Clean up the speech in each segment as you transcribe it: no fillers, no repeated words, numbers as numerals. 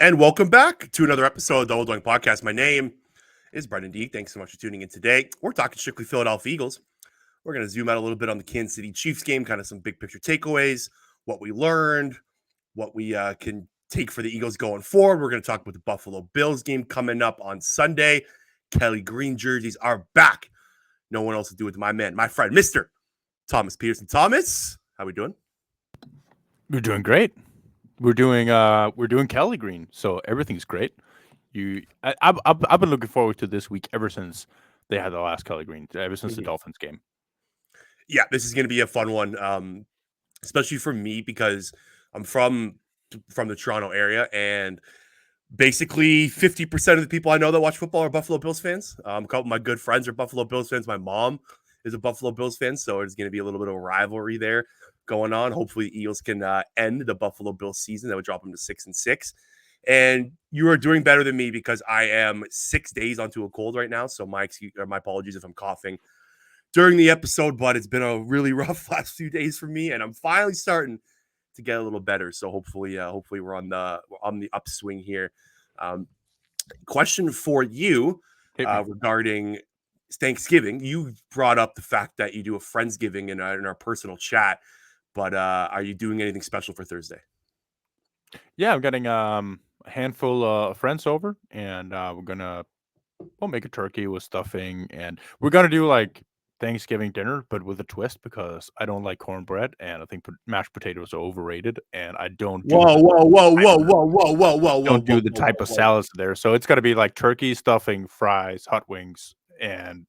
And welcome back to another episode of the Old Doing Podcast. My name is Brenden Deeg. Thanks so much for tuning in today. We're talking strictly Philadelphia Eagles. We're going to zoom out a little bit on the Kansas City Chiefs game, kind of some big picture takeaways, what we learned, what we can take for the Eagles going forward. We're going to talk about the Buffalo Bills game coming up on Sunday. Kelly Green jerseys are back. No one else will do it to my man, my friend, Mr. Thomas Petersen. Thomas, how we doing? We're doing great. We're doing Kelly Green, so everything's great. I've been looking forward to this week ever since they had the last Kelly Green, ever since the Dolphins game. Yeah, this is going to be a fun one, especially for me because I'm from the Toronto area, and basically 50% of the people I know that watch football are Buffalo Bills fans. A couple of my good friends are Buffalo Bills fans. My mom is a Buffalo Bills fan, so it's going to be a little bit of a rivalry there going on. Hopefully, Eagles can end the Buffalo Bills season. That would drop them to 6-6. And you are doing better than me because I am 6 days onto a cold right now. So my apologies if I'm coughing during the episode, but it's been a really rough last few days for me, and I'm finally starting to get a little better. So hopefully we're on the upswing here. Question for you regarding Thanksgiving. You brought up the fact that you do a Friendsgiving in our personal chat, but are you doing anything special for Thursday? Yeah, I'm getting a handful of friends over, and we'll make a turkey with stuffing, and we're gonna do like Thanksgiving dinner, but with a twist because I don't like cornbread, and I think mashed potatoes are overrated, and I don't do Whoa, whoa, whoa, whoa, whoa, whoa, whoa, whoa, whoa, don't do whoa, the whoa, type of whoa. salads there. So it's gonna be like turkey, stuffing, fries, hot wings, and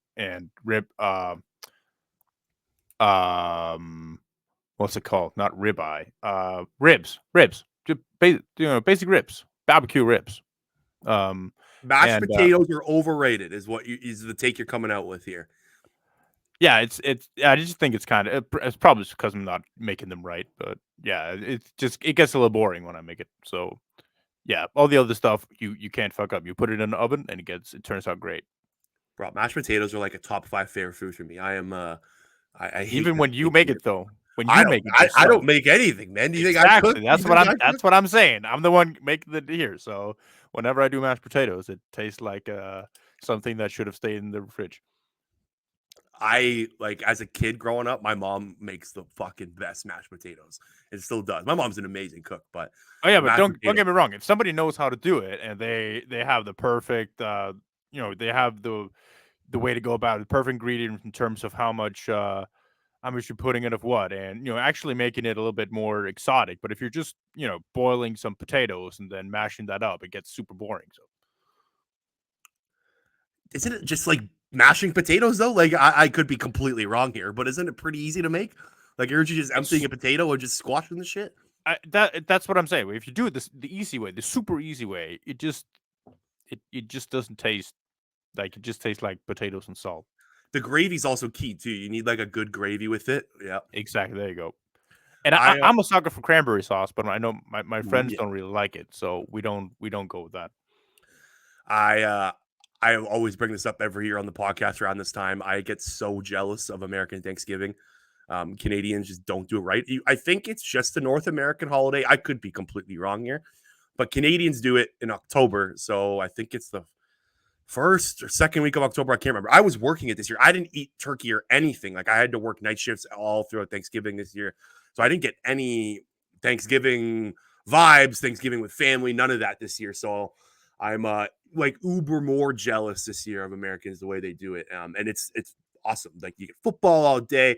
um what's it called? Not ribeye. Ribs. Just basic ribs, barbecue ribs. Um, Mashed and potatoes are overrated, is the take you're coming out with here. yeah, it's. I just think it's kind of. It's probably just because I'm not making them right, but yeah, it gets a little boring when I make it. So yeah, all the other stuff you can't fuck up. You put it in the oven and it turns out great. Bro, mashed potatoes are like a top 5 favorite food for me. I hate Even the when you take make here. it though, when you make it I yourself. don't make anything, man. Do you think I cook? Exactly. Do you That's what think I'm I cook? that's what I'm saying. I'm the one making the here. So whenever I do mashed potatoes, it tastes like something that should have stayed in the fridge. I like as a kid growing up, my mom makes the fucking best mashed potatoes. It still does. My mom's an amazing cook, but Oh yeah, the but mashed don't potatoes, get me wrong. If somebody knows how to do it and they have the perfect they have the way to go about it, the perfect ingredient in terms of how much you're putting in of what, and actually making it a little bit more exotic. But if you're just boiling some potatoes and then mashing that up, it gets super boring. So isn't it just like mashing potatoes though? Like I could be completely wrong here, but isn't it pretty easy to make? Like aren't you just emptying a potato or just squashing the shit? that's what I'm saying. If you do it the easy way, the super easy way, it just doesn't taste like it just tastes like potatoes and salt. The gravy's also key too. You need like a good gravy with it. Yeah. Exactly. There you go. And I I'm a sucker for cranberry sauce, but I know my friends yeah. don't really like it, so we don't go with that. I I always bring this up every year on the podcast around this time. I get so jealous of American Thanksgiving. Canadians just don't do it right. I think it's just a North American holiday. I could be completely wrong here, but Canadians do it in October. So I think it's the first or second week of October. I can't remember. I was working it this year. I didn't eat turkey or anything. Like I had to work night shifts all throughout Thanksgiving this year. So I didn't get any Thanksgiving vibes, Thanksgiving with family, none of that this year. So I'm like uber more jealous this year of Americans the way they do it. And it's awesome. Like you get football all day,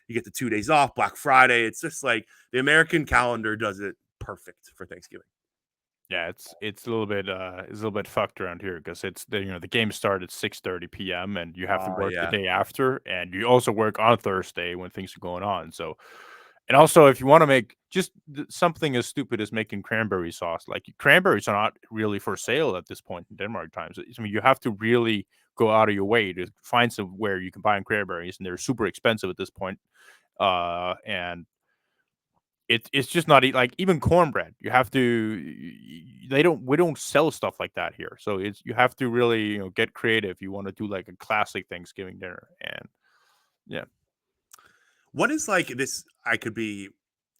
you get the 2 days off, Black Friday. It's just like the American calendar does it perfect for Thanksgiving. Yeah, it's a little bit fucked around here because it's the game starts at 6:30 p.m. and you have to Oh work the yeah. day after, and you also work on Thursday when things are going on. So, and also if you want to make just something as stupid as making cranberry sauce, like cranberries are not really for sale at this point in Denmark times. I mean, you have to really go out of your way to find somewhere you can buy cranberries, and they're super expensive at this point. And it's just not like even cornbread. You have to. They don't. We don't sell stuff like that here. So it's you have to really get creative. You want to do like a classic Thanksgiving dinner, and yeah. What is like this? I could be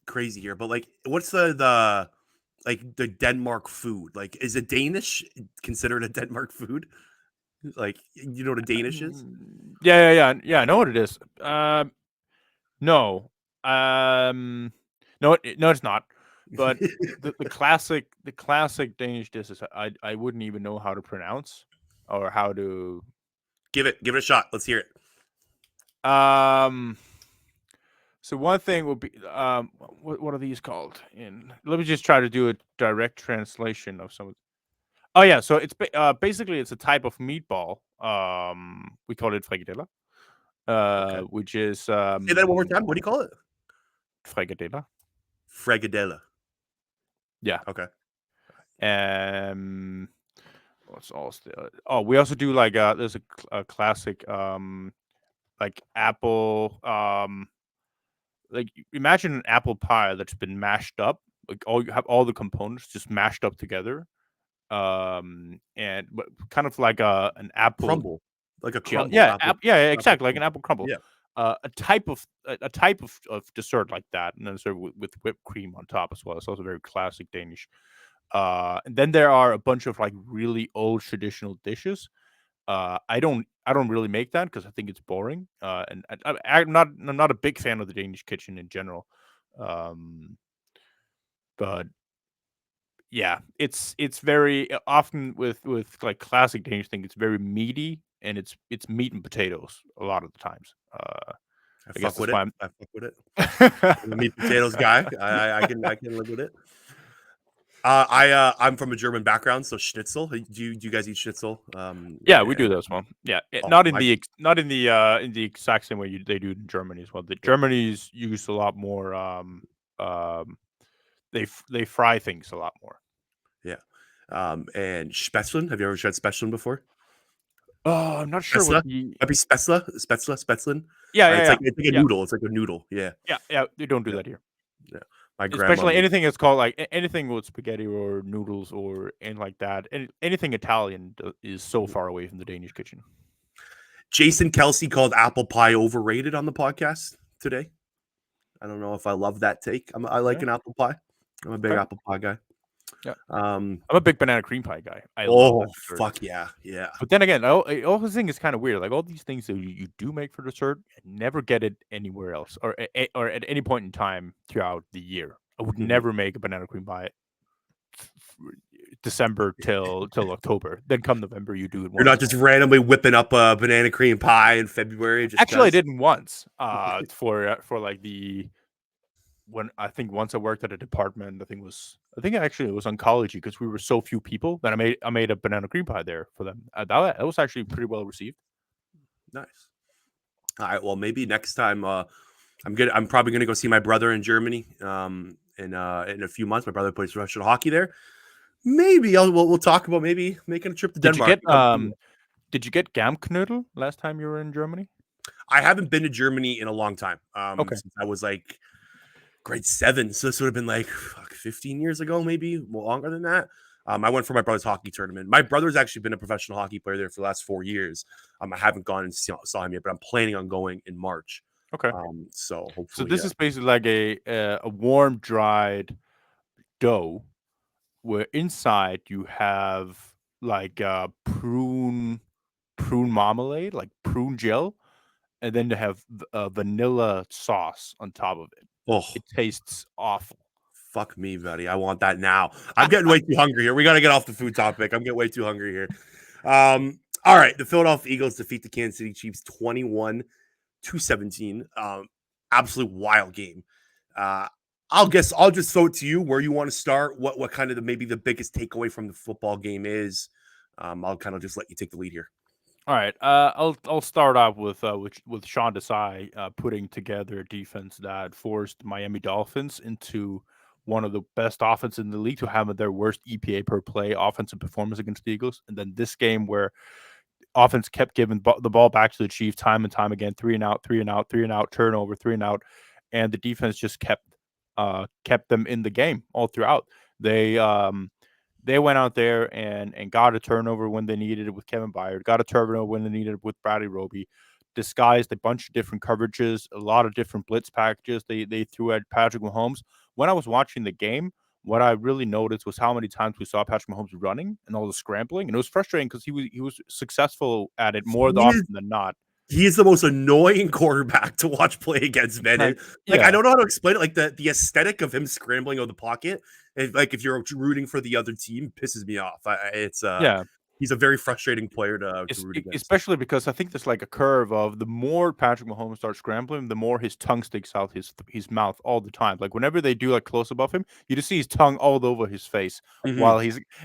crazy here, but like, what's the like the Denmark food. Like, is it Danish considered a Denmark food? Like, you know what a Danish is? Yeah. I know what it is. No, no, no, it's not. But the classic Danish dishes, I wouldn't even know how to pronounce or how to. Give it a shot. Let's hear it. Um. So one thing would be what are these called? Let me just try to do a direct translation of some. Oh yeah, so it's basically it's a type of meatball. We call it frikadelle. Okay. Which is Say that one more time. What do you call it? frikadelle. Fregadella. Yeah. Okay. Um, what's else there? Oh, we also do like there's a classic like apple like imagine an apple pie that's been mashed up. Like all you have all the components just mashed up together. And but kind of like an apple Crumble. Like a gel. crumble. Yeah, yeah, Apple exactly, like an crumble. apple crumble. Yeah. A type of dessert like that, and then served with whipped cream on top as well. It's also very classic Danish. And then there are a bunch of like really old traditional dishes. I don't really make that because I think it's boring. And I'm not a big fan of the Danish kitchen in general. Um, but yeah, it's very often with like classic Danish thing. It's very meaty and it's meat and potatoes a lot of the times. I I guess fuck with that's it. why I'm. I fuck with it. I'm a meat potatoes guy. I can live with it. I'm from a German background, so Schnitzel. Do you guys eat Schnitzel? Yeah, we do those one. Yeah, Oh not in my, not in the exact same way they do it in Germany as well. The yeah, Germany's use a lot more. Um, they fry things a lot more. yeah. And Spätzle. Have you ever tried Spätzle before? Oh, I'm not sure what Spätzle? the. Might be Spätzle. Yeah, yeah, yeah, It's like a yeah, noodle. It's like a noodle. Yeah, yeah. They don't do yeah, that here. yeah. My grandma Especially makes. anything that's called like anything with spaghetti or noodles or anything like that. Anything Italian is so far away from the Danish kitchen. Jason Kelsey called apple pie overrated on the podcast today. I don't know if I love that take. I like Yeah. an apple pie. I'm a big Okay. apple pie guy. Yeah. Um, I'm a big banana cream pie guy. I love oh that dessert. fuck yeah, yeah. But then again, I also think it's kind of weird. Like all these things that you do make for dessert, and never get it anywhere else, or at any point in time throughout the year. I would Mhm. never make a banana cream pie December till October. Then come November, you do it You're not once. just randomly whipping up a banana cream pie in February just Actually, I because. didn't once. For like the when I think once I worked at a department. I think actually it was oncology because we were so few people that I made a banana cream pie there for them. That was actually pretty well received. Nice. All right. Well, maybe next time. I'm probably gonna go see my brother in Germany. In a few months, my brother plays professional hockey there. Maybe we'll talk about maybe making a trip to Did you Denmark. get Did you get Gamknödel last time you were in Germany? I haven't been to Germany in a long time. Okay. Since I was like grade 7, so this would have been like 15 years ago, maybe longer than that. I went for my brother's hockey tournament. My brother's actually been a professional hockey player there for the last 4 years. I haven't gone and saw him yet, but I'm planning on going in March. Okay. So So hopefully, this is basically like a warm dried dough where inside you have like prune marmalade, like prune gel, and then to have vanilla sauce on top of it. oh It tastes awful. fuck me, buddy. I want that now. I'm getting way too hungry here. We got to get off the food topic. I'm getting way too hungry here. All right. The Philadelphia Eagles defeat the Kansas City Chiefs 21-17. Absolute wild game. Uh, I'll just throw it to you where you want to start. What kind of maybe the biggest takeaway from the football game is. I'll kind of just let you take the lead here. All right. I'll start off with Sean Desai putting together a defense that forced Miami Dolphins into one of the best offenses in the league to have their worst EPA per play offensive performance against the Eagles, and then this game where offense kept giving the ball back to the Chiefs time and time again, 3 and out, 3 and out, 3 and out, turnover, 3 and out, and the defense just kept them in the game all throughout. They went out there and got a turnover when they needed it with Kevin Byard, got a turnover when they needed it with Bradley Roby, disguised a bunch of different coverages, a lot of different blitz packages they threw at Patrick Mahomes. When I was watching the game, what I really noticed was how many times we saw Patrick Mahomes running and all the scrambling, and it was frustrating because he was successful at it more He is often than not. he is the most annoying quarterback to watch play against, man. And, Like, like, I yeah, don't know how to explain it. Like the aesthetic of him scrambling out of the pocket, and like if you're rooting for the other team, pisses me off. It's yeah. he's a very frustrating player to root against. Especially because I think there's like a curve of the more Patrick Mahomes starts scrambling, the more his tongue sticks out his mouth all the time. Like whenever they do like close up of him, you just see his tongue all over his face Mhm. while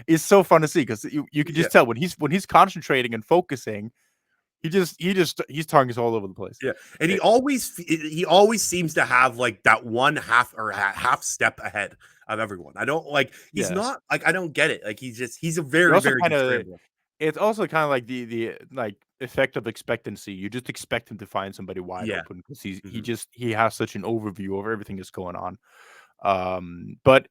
it's so fun to see because you can Yeah, just tell when he's concentrating and focusing, his tongue is all over the place. yeah, and It, he always seems to have like that one half or half step ahead of everyone. I don't like he's yeah. not like I don't get it. Like he's a It very also very kind good of scrambler. it's also kind of like the like effect of expectancy. You just expect him to find somebody wide Yeah. open because Mhm. he has such an overview over everything that's going on. But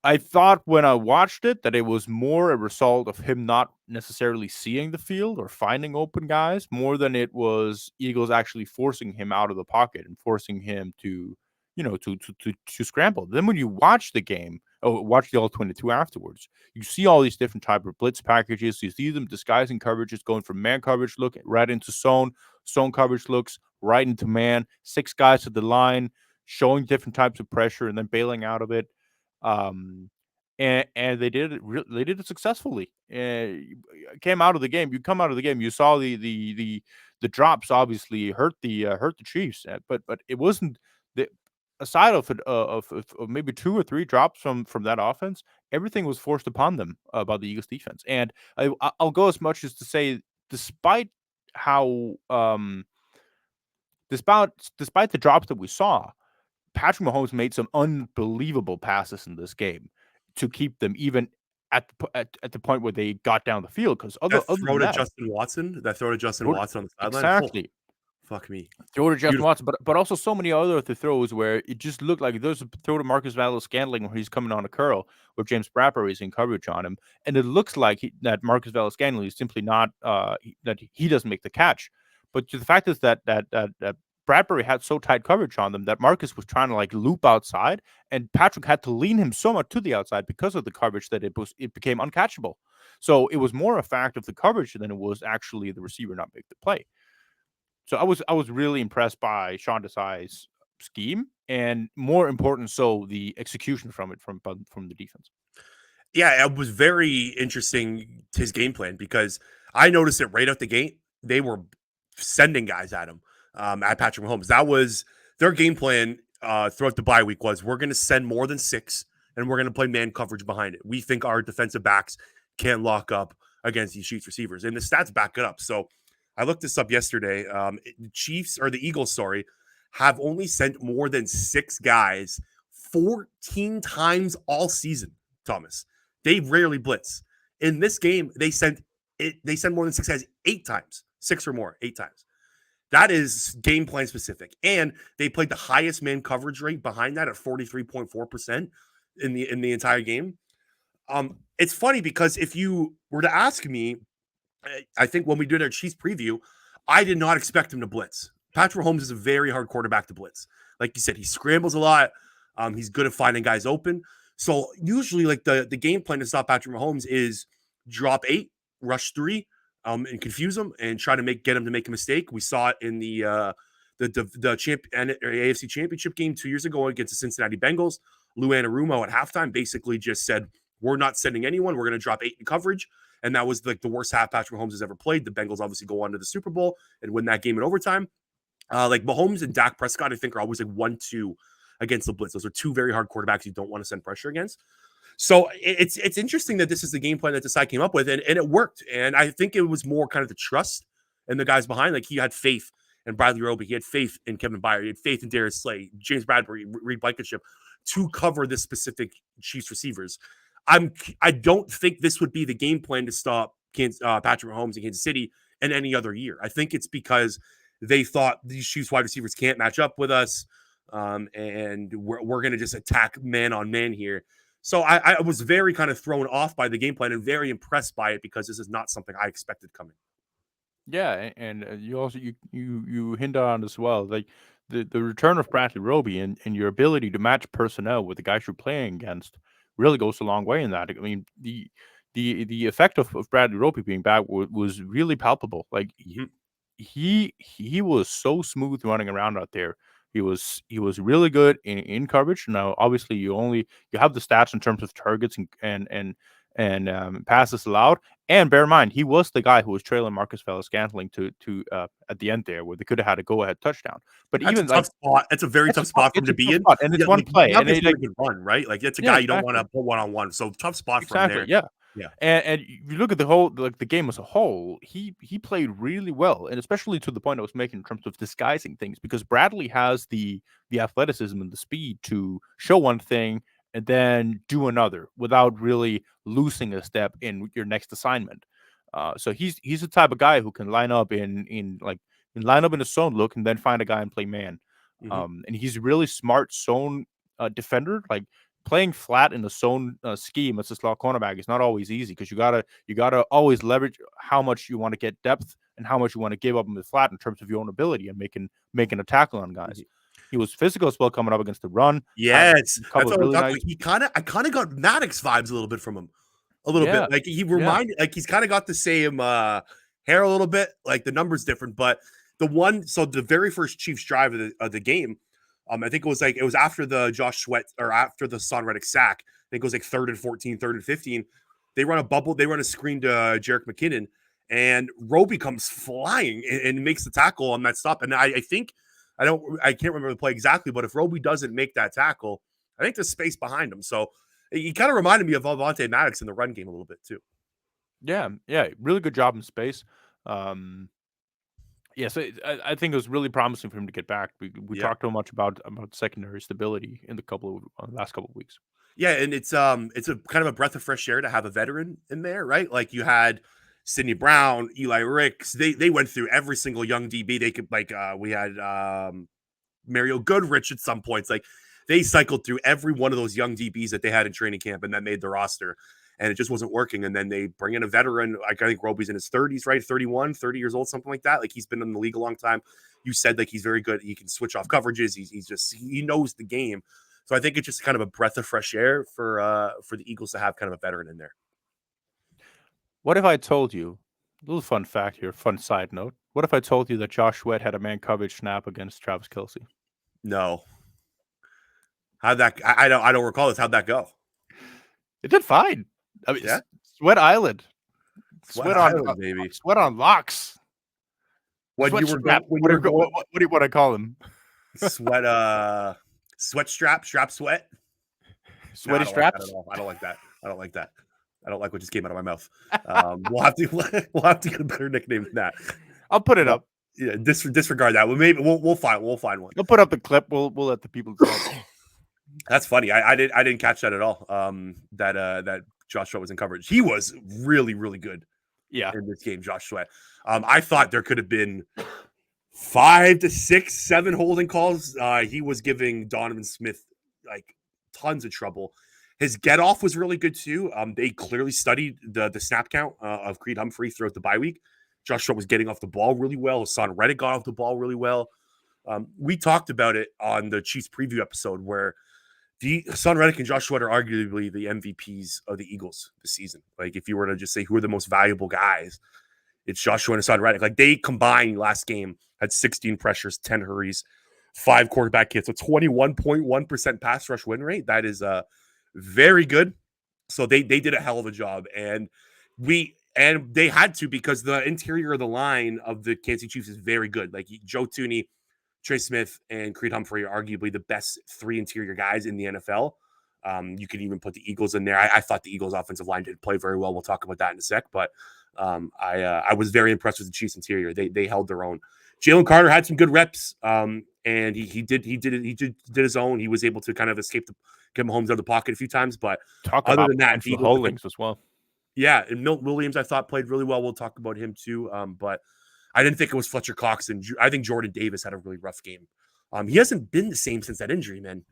I thought when I watched it that it was more a result of him not necessarily seeing the field or finding open guys more than it was Eagles actually forcing him out of the pocket and forcing him to, to scramble. Then when you watch the game, watch the all 22 afterwards, you see all these different type of blitz packages. You see them disguising coverages, going from man coverage look right into zone coverage looks right into man, six guys at the line, showing different types of pressure and then bailing out of it. Um, and they did it. They did it successfully. Came out of the game. You come out of the game. You saw the drops obviously hurt the Chiefs, but it wasn't the aside of it of maybe two or three drops from that offense. Everything was forced upon them by the Eagles defense, and I'll go as much as to say, despite how despite despite the drops that we saw, Patrick Mahomes made some unbelievable passes in this game to keep them even at the point where they got down the field. Because other than that, That throw to Justin throw to- Watson on the sideline. Oh, exactly, fuck me. throw to Justin Beautiful. Watson, but also so many other of the throws where it just looked like there's a throw to Marcus Valdes-Scantling where he's coming on a curl with James Bradbury is in coverage on him, and it looks like that Marcus Valdes-Scantling is simply not that he doesn't make the catch. But the fact is that Bradbury had so tight coverage on them that Marcus was trying to like loop outside, and Patrick had to lean him so much to the outside because of the coverage that it became uncatchable. So it was more a fact of the coverage than it was actually the receiver not make the play. So I was really impressed by Sean Desai's scheme, and more important, so the execution from it from the defense. Yeah, it was very interesting his game plan because I noticed it right out the gate. They were sending guys at him at Patrick Mahomes. That was their game plan throughout the bye week was we're going to send more than six and we're going to play man coverage behind it. We think our defensive backs can't lock up against these Chiefs receivers, and the stats back it up. So I looked this up yesterday. The Chiefs or the Eagles, sorry, have only sent more than six guys 14 times all season. Thomas. They rarely blitz. In this game, they sent it. They sent more than six guys 8 times, six or more, 8 times. That is game plan specific, and they played the highest man coverage rate behind that at 43.4% in the entire game. It's funny because if you were to ask me, I think when we did our Chiefs preview, I did not expect him to blitz. Patrick Mahomes is a very hard quarterback to blitz. Like you said, he scrambles a lot. He's good at finding guys open. So usually, like the game plan to stop Patrick Mahomes is drop eight, rush three, and confuse him and try to get him to make a mistake. We saw it in the champ and AFC Championship game 2 years ago against the Cincinnati Bengals. Lou Anarumo at halftime basically just said, "We're not sending anyone. We're going to drop eight in coverage." And that was like the worst half Patrick Mahomes has ever played. The Bengals obviously go on to the Super Bowl and win that game in overtime. Like Mahomes and Dak Prescott, I think are always like 1-2 against the blitz. Those are two very hard quarterbacks you don't want to send pressure against. So it's interesting that this is the game plan that Desai came up with, and it worked. And I think it was more kind of the trust and the guys behind. Like he had faith in Bradley Roby, he had faith in Kevin Byard, he had faith in Darius Slay, James Bradbury, Reed Blankenship to cover this specific Chiefs receivers. I don't think this would be the game plan to stop Patrick Mahomes in Kansas City in any other year. I think it's because they thought these Chiefs wide receivers can't match up with us, and we're going to just attack man on man here. So I was very kind of thrown off by the game plan and very impressed by it because this is not something I expected coming. Yeah, and you also you hint on as well, like the return of Bradley Roby and your ability to match personnel with the guys you're playing against really goes a long way in that. I mean, the effect of Bradley Roby being back was really palpable. Like Mhm. he was so smooth running around out there. He was really good in coverage. Now, obviously, you have the stats in terms of targets and passes allowed. And bear in mind, he was the guy who was trailing Marcus Valles-Scantling to at the end there, where they could have had a go-ahead touchdown. But That's a even tough like spot. That's a very tough spot for him it's to a be tough in. spot, and it's Yeah, one like you play, have and this it like really good run, right? Like that's a yeah, guy you don't want exactly. to put one on one. So tough spot from Exactly, there. yeah. Yeah. And you look at the game as a whole, he played really well, and especially to the point I was making in terms of disguising things, because Bradley has the athleticism and the speed to show one thing and then do another without really losing a step in your next assignment. So he's the type of guy who can line up in a zone look and then find a guy and play man. Mhm. And he's a really smart zone defender. Like playing flat in the zone scheme as a slot cornerback is not always easy, because you gotta always leverage how much you want to get depth and how much you want to give up in the flat in terms of your own ability and making a tackle on guys. Mhm. He was physical as well coming up against the run. Had Yes, a that's couple of what I'm really talking. nice. Like I kind of got Maddox vibes a little bit from him, a little bit. Yeah, Like he yeah. reminded, like he's kind of got the same hair a little bit. Like the numbers different, but the very first Chiefs drive of the game, I think it was after the Josh Sweat or after the Son Reddick sack. I think it was like 3rd and 14, 3rd and 15. They run a bubble, they run a screen to Jerick McKinnon, and Roby comes flying and makes the tackle on that stop. And I think I can't remember the play exactly, but if Roby doesn't make that tackle, I think there's space behind him. So he kind of reminded me of Avonte Maddox in the run game a little bit too. Yeah, yeah, really good job in space. Um, yeah, so I think it was really promising for him to get back. We Yeah. talked so much about secondary stability in the last couple of weeks. Yeah, and it's a kind of a breath of fresh air to have a veteran in there, right? Like you had Sidney Brown, Eli Ricks. They went through every single young DB they could. Like we had Mario Goodrich at some points. Like they cycled through every one of those young DBs that they had in training camp and that made the roster. And it just wasn't working. And then they bring in a veteran. Like I think Roby's in his 30s, right? 31, 30 years old, something like that. Like he's been in the league a long time. You said like he's very good. He can switch off coverages. He knows the game. So I think it's just kind of a breath of fresh air for the Eagles to have kind of a veteran in there. What if I told you, a little fun fact here, fun side note. What if I told you that Josh Sweat had a man coverage snap against Travis Kelce? No. How'd that I don't recall this. How'd that go? It did fine. I mean, Yeah. Sweat Island, Sweat Island, baby. Sweat on locks, When Sweat you were going strap. when you were going What do you want to call him? sweat sweat strap sweat. No, I Sweaty don't like that at straps. all. I don't like that. I don't like that. I don't like what just came out of my mouth. We'll have to get better nicknames than that. I'll put it But, up. yeah, disregard that. Well, maybe we'll find one. I'll put up the clip. We'll let the people decide. That's funny. I didn't catch that at all. That Josh Sweat was in coverage. He was really really good Yeah. in this game. Josh Sweat. I thought there could have been 5 to 6, 7 holding calls. He was giving Donovan Smith like tons of trouble. His get off was really good too. They clearly studied the snap count of Creed Humphrey throughout the bye week. Josh Sweat was getting off the ball really well. Hassan Reddick got off the ball really well. We talked about it on the Chiefs preview episode where the Hassan Reddick and Josh Sweat are arguably the MVPs of the Eagles this season. Like if you were to just say who are the most valuable guys, it's Joshua and Hassan Reddick. Like they combined last game had 16 pressures, 10 hurries, 5 quarterback hits, a 21.1% pass rush win rate. That is very good. So they did a hell of a job, and they had to because the interior of the line of the Kansas City Chiefs is very good. Like Joe Tooney, Trey Smith, and Creed Humphrey are arguably the best 3 interior guys in the NFL. You could even put the Eagles in there. I thought the Eagles' offensive line did play very well. We'll talk about that in a sec, but I was very impressed with the Chiefs interior. They held their own. Jalen Carter had some good reps, and he did his own. He was able to kind of get Mahomes out of the pocket a few times, but Talk other about than that, potential holdings as well. yeah, and Milton Williams I thought played really well. We'll talk about him too, but I didn't think it was Fletcher Cox, and I think Jordan Davis had a really rough game. He hasn't been the same since that injury, man.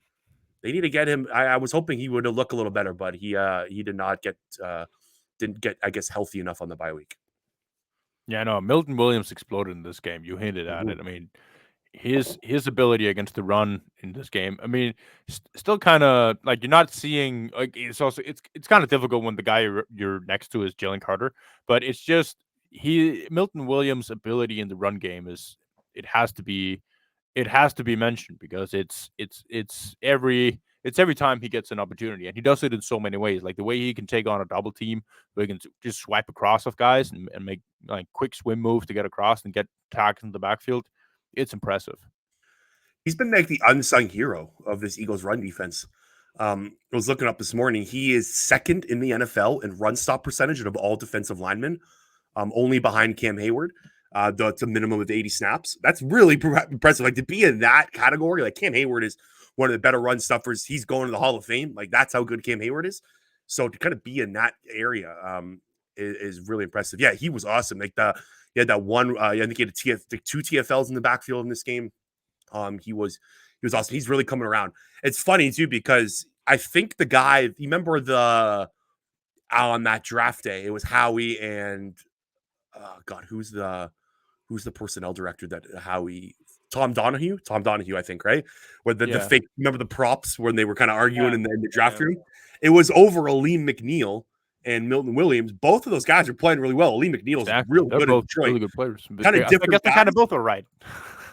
They need to get him. I was hoping he would look a little better, but he did not didn't get, I guess, healthy enough on the bye week. Yeah, no, Milton Williams exploded in this game. You hinted at Mhm. it. I mean, his ability against the run in this game. I mean, still kind of like you're not seeing like it's kind of difficult when the guy you're next to is Jalen Carter, but it's just he Milton Williams' ability in the run game is it has to be it has to be mentioned because it's every time he gets an opportunity, and he does it in so many ways. Like the way he can take on a double team, where he can just swipe across of guys and make like quick swim moves to get across and get tackles in the backfield. It's impressive. He's been like the unsung hero of this Eagles run defense. I was looking up this morning. He is second in the NFL in run stop percentage of all defensive linemen, only behind Cam Hayward. It's a minimum of 80 snaps. That's really impressive. Like to be in that category, like Cam Hayward is one of the better run stuffers. He's going to the Hall of Fame. Like that's how good Cam Hayward is. So to kind of be in that area is really impressive. Yeah, he was awesome. Like he had that one. I think he had two TFLs in the backfield in this game. He was awesome. He's really coming around. It's funny too because I think the guy. You remember the on that draft day? It was Howie and God, who's the personnel director that Howie Tom Donahue? Tom Donahue, I think, right? Where the Yeah. fake remember the props when they were kind of arguing Yeah. in the draft Yeah. room? It was over Aleem McNeil and Milton Williams. Both of those guys are playing really well. Aleem McNeil's Exactly. real They're good in both Detroit. really good players. Kind of I guess different they guys. kind of both are right.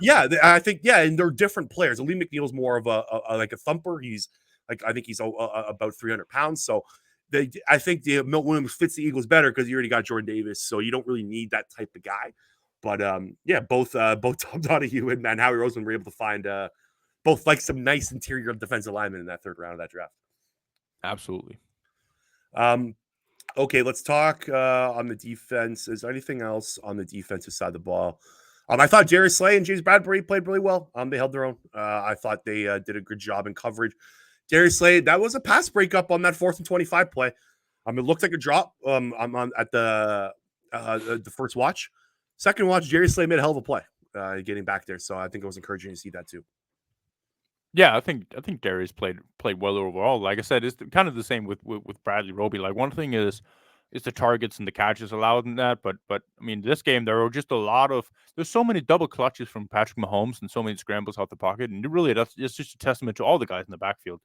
Yeah, I think and they're different players. Lee McNeil's more of a like a thumper. He's like I think he's about 300 pounds. So I think the Milt Williams fits the Eagles better because you already got Jordan Davis, so you don't really need that type of guy. But yeah, both Tom Donahue and Howie Roseman were able to find both like some nice interior defensive linemen in that third round of that draft. Absolutely. Um, Okay, let's talk on the defense. Is there anything else on the defensive side of the ball? I thought Jerry Slay and James Bradbury played really well. They held their own. I thought they did a good job in coverage. Jerry Slay, that was a pass breakup on that 4th and 25 play. It looked like a drop. I'm on at the first watch. Second watch, Jerry Slay made a hell of a play getting back there. So I think it was encouraging to see that too. Yeah, I think Darius played well overall. Like I said, it's kind of the same with Bradley Roby. Like one thing is the targets and the catches allowed in that, but I mean this game there were just a lot of there's so many double clutches from Patrick Mahomes and so many scrambles out the pocket, and it's just a testament to all the guys in the backfield.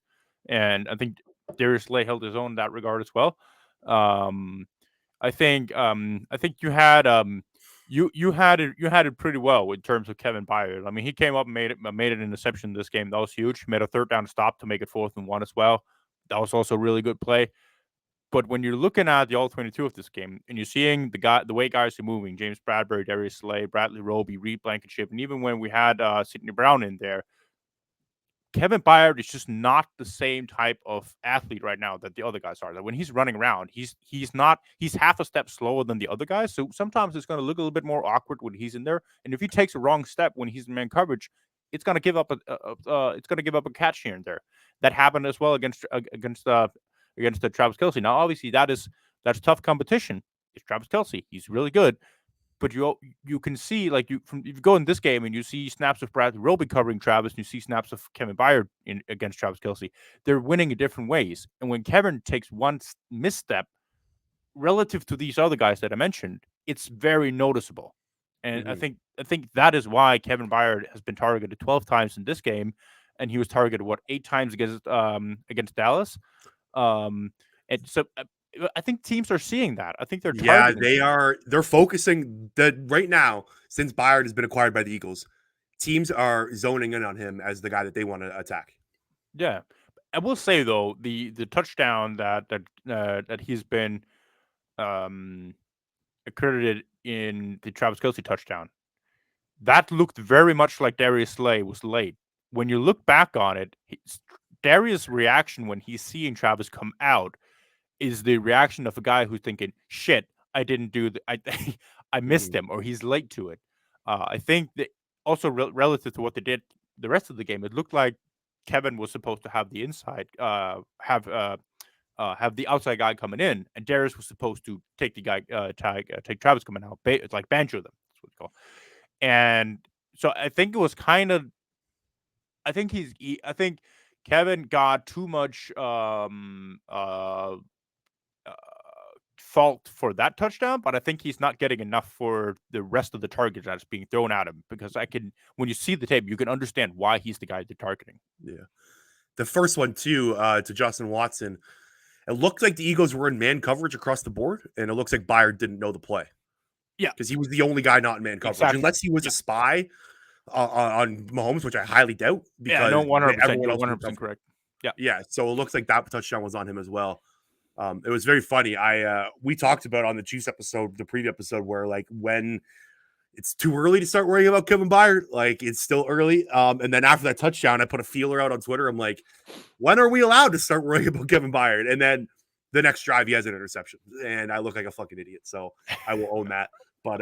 And I think Darius Slay held his own in that regard as well. Um, I think you had it pretty well in terms of Kevin Byard. I mean, he came up and made an interception in this game. That was huge. Made a third down stop to make it 4th and 1 as well. That was also a really good play. But when you're looking at the all 22 of this game and you're seeing the way guys are moving, James Bradbury, Darius Slay, Bradley Roby, Reed Blankenship, and even when we had Sidney Brown in there, Kevin Byard is just not the same type of athlete right now that the other guys are. That when he's running around, he's half a step slower than the other guys. So sometimes it's going to look a little bit more awkward when he's in there. And if he takes a wrong step when he's in man coverage, it's going to give up a catch here and there. That happened as well against the Travis Kelce. Now, obviously, that's tough competition. It's Travis Kelce. He's really good, but you can see like if you go in this game and you see snaps of Bradley Roby covering Travis, and you see snaps of Kevin Byard against Travis Kelce, they're winning in different ways. And when Kevin takes one misstep relative to these other guys that I mentioned, it's very noticeable. And Mm-hmm. I think that is why Kevin Byard has been targeted 12 times in this game, and he was targeted 8 times against Dallas. And so I think teams are seeing that. I think they're Yeah, targeting they him. are. They're focusing that right now since Byard has been acquired by the Eagles. Teams are zoning in on him as the guy that they want to attack. Yeah, I will say though the touchdown that he's been um, accredited in the Travis Kelce touchdown that looked very much like Darius Slay was late. When you look back on it, Darius' reaction when he's seeing Travis come out is the reaction of a guy who's thinking, "Shit, I didn't do I I missed Mhm. him," or he's late to it. I think that also relative to what they did the rest of the game, it looked like Kevin was supposed to have the inside, have the outside guy coming in, and Darius was supposed to take the guy, take Travis coming out, it's like banjo them. That's what it's called. And so I think it was kind of, I think Kevin got too much uh, fault for that touchdown, but I think he's not getting enough for the rest of the targets that's being thrown at him, because when you see the tape, you can understand why he's the guy they're targeting. Yeah. The first one too, to Justin Watson, it looked like the Eagles were in man coverage across the board, and it looks like Byard didn't know the play Yeah, because he was the only guy not in man coverage, exactly. unless he was a Yeah, spy on Mahomes, which I highly doubt yeah, no, because 100%. everyone You're else was 100% covered. correct. Yeah, Yeah, so it looks like that touchdown was on him as well. It was very funny. We talked about on the Chiefs episode, the preview episode, where like when it's too early to start worrying about Kevin Byard, like it's still early. And then after that touchdown, I put a feeler out on Twitter. I'm like, when are we allowed to start worrying about Kevin Byard? And then the next drive, he has an interception, and I look like a fucking idiot. So I will own that. But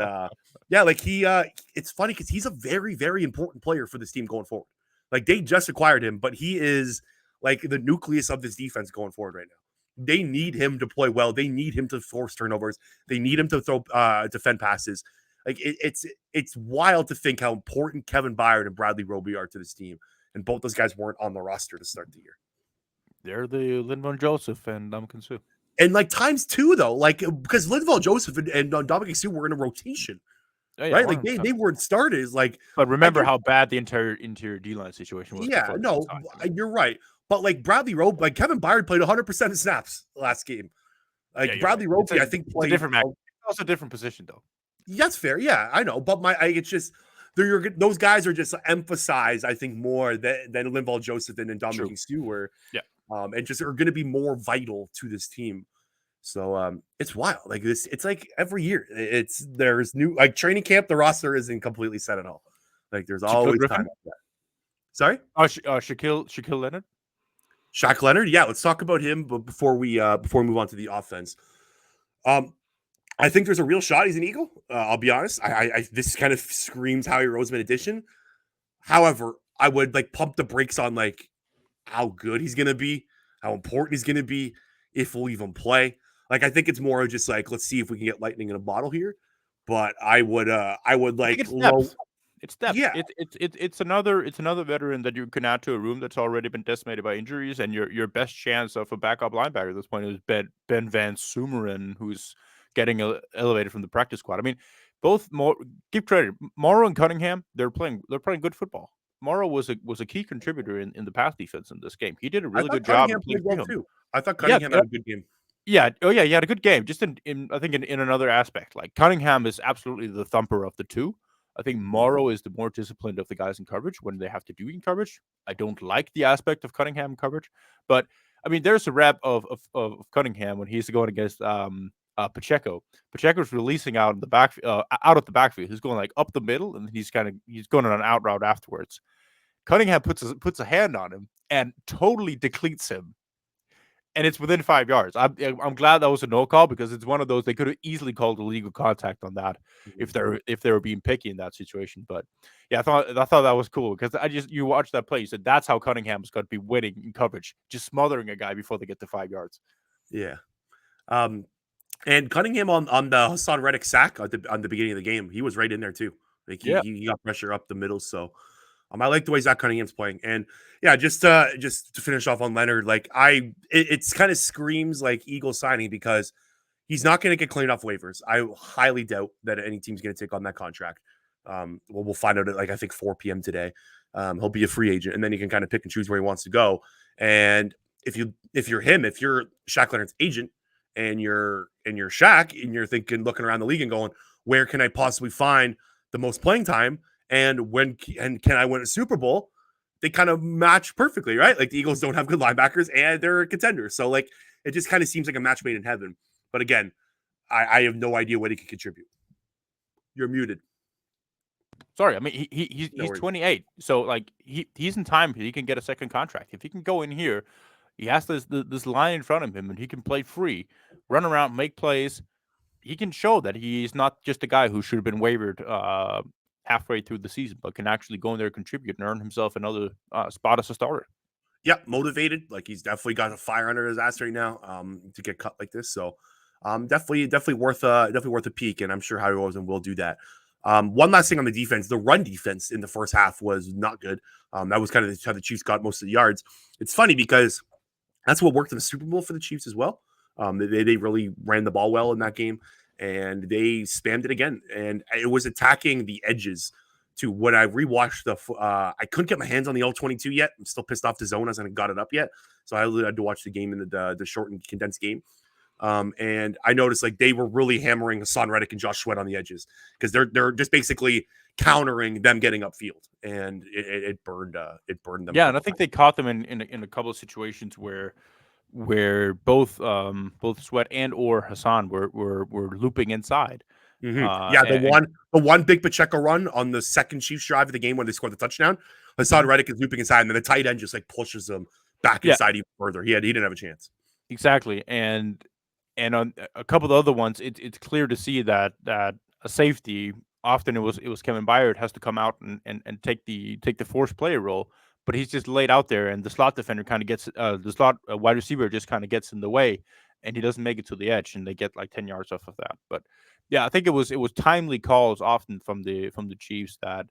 yeah, like it's funny because he's a very, very important player for this team going forward. Like they just acquired him, but he is like the nucleus of this defense going forward right now. They need him to play well. They need him to force turnovers. They need him to throw defend passes. Like it's wild to think how important Kevin Byard and Bradley Roby are to this team, and both those guys weren't on the roster to start the year. they're the Linval Joseph and Ndamukong Suh. And like times two though, like because Linval Joseph and Dominic Sue were in a rotation, Oh, yeah, right? Like 100%. they weren't started. Like But remember how bad the interior D-line situation was yeah, before they no, signed him. you're right. But like Bradley Roby, like Kevin Byard played 100% of snaps last game. Like Yeah, Bradley right. Roby, I think It's a played. different match. Also a different position though. That's fair. Yeah, I know. But it's just those guys are just emphasized, I think, more than Linval Joseph and Dominic Sue were. Yeah. And just are going to be more vital to this team. So it's wild. Like this, it's like every year. There's new like training camp. The roster isn't completely set at all. Like there's Shaquille always Griffin? time. Like Sorry, Shaquille Leonard. Shaq Leonard. Yeah, let's talk about him. But before we move on to the offense, I think there's a real shot he's an Eagle. I'll be honest. This kind of screams Howie Roseman edition. However, I would like pump the brakes on like how good he's gonna be, how important he's gonna be, if we'll even play. Like I think it's more of just like let's see if we can get lightning in a bottle here. But I would I think like it's depth. It's depth. yeah, It's another veteran that you can add to a room that's already been decimated by injuries, and your best chance of a backup linebacker at this point is Ben Van Sumeren, who's getting elevated from the practice squad. I mean, give credit. Morrow and Cunningham, they're playing good football. Morrow was a key contributor in the pass defense in this game. He did a I really thought good job Cunningham of playing played well freedom. too. I thought Yeah, Cunningham had a good game. yeah. Oh, yeah. He had a good game. Just I think in another aspect, like Cunningham is absolutely the thumper of the two. I think Morrow is the more disciplined of the guys in coverage when they have to do in coverage. I don't like the aspect of Cunningham coverage, but I mean, there's a rep of Cunningham when he's going against Pacheco. Pacheco's releasing out in the back, out of the backfield. He's going like up the middle, and he's going on an out route afterwards. Cunningham puts a hand on him and totally depletes him, and it's within 5 yards. I'm glad that was a no call, because it's one of those they could have easily called illegal contact on that if they were being picky in that situation. But yeah, I thought that was cool, because you watched that play, you said that's how Cunningham's going to be winning in coverage, just smothering a guy before they get to 5 yards. Yeah. And Cunningham on the Hassan Reddick sack on the beginning of the game, he was right in there too. Like he got pressure up the middle. So I like the way Zach Cunningham's playing. And yeah, just to finish off on Leonard, like it's kind of screams like Eagle signing, because he's not going to get claimed off waivers. I highly doubt that any team's going to take on that contract. We'll find out at like I think 4 p.m. today. He'll be a free agent, and then he can kind of pick and choose where he wants to go. And if you're Shaq Leonard's agent, and you're Shaq, and you're looking around the league and going, where can I possibly find the most playing time, and can I win a Super Bowl? They kind of match perfectly, right? Like the Eagles don't have good linebackers, and they're a contender, so like it just kind of seems like a match made in heaven. But again, I have no idea what he could contribute. You're muted. Sorry, I mean he's 28, so like he's in time. He can get a second contract if he can go in here. He has this line in front of him, and he can play free, run around, make plays. He can show that he's not just a guy who should have been waived halfway through the season, but can actually go in there, contribute, and earn himself another spot as a starter. Yeah, motivated. Like he's definitely got a fire under his ass right now to get cut like this. So definitely worth a peek, and I'm sure Howie Roseman will do that. One last thing on the defense, the run defense in the first half was not good. That was kind of how the Chiefs got most of the yards. It's funny because that's what worked in the Super Bowl for the Chiefs as well. They really ran the ball well in that game, and they spammed it again. And it was attacking the edges too. When I rewatched I couldn't get my hands on the L22 yet. I'm still pissed off the zone. I hasn't got it up yet, so I had to watch the game in the shortened condensed game. And I noticed like they were really hammering Hassan Reddick and Josh Sweat on the edges because they're just basically countering them getting upfield, and it burned them. Yeah, and I think they caught them in a couple of situations where both Sweat and or Hassan were looping inside. Yeah, the one big Pacheco run on the second Chiefs drive of the game when they scored the touchdown, Hassan Reddick is looping inside, and then the tight end just like pushes him back inside even further. He didn't have a chance. Exactly, and on a couple of the other ones, it's clear to see that a safety, often it was Kevin Byard, has to come out and take the force player role, but he's just laid out there, and the slot defender kind of gets the slot wide receiver just kind of gets in the way, and he doesn't make it to the edge, and they get like 10 yards off of that. But yeah, I think it was timely calls often from the Chiefs that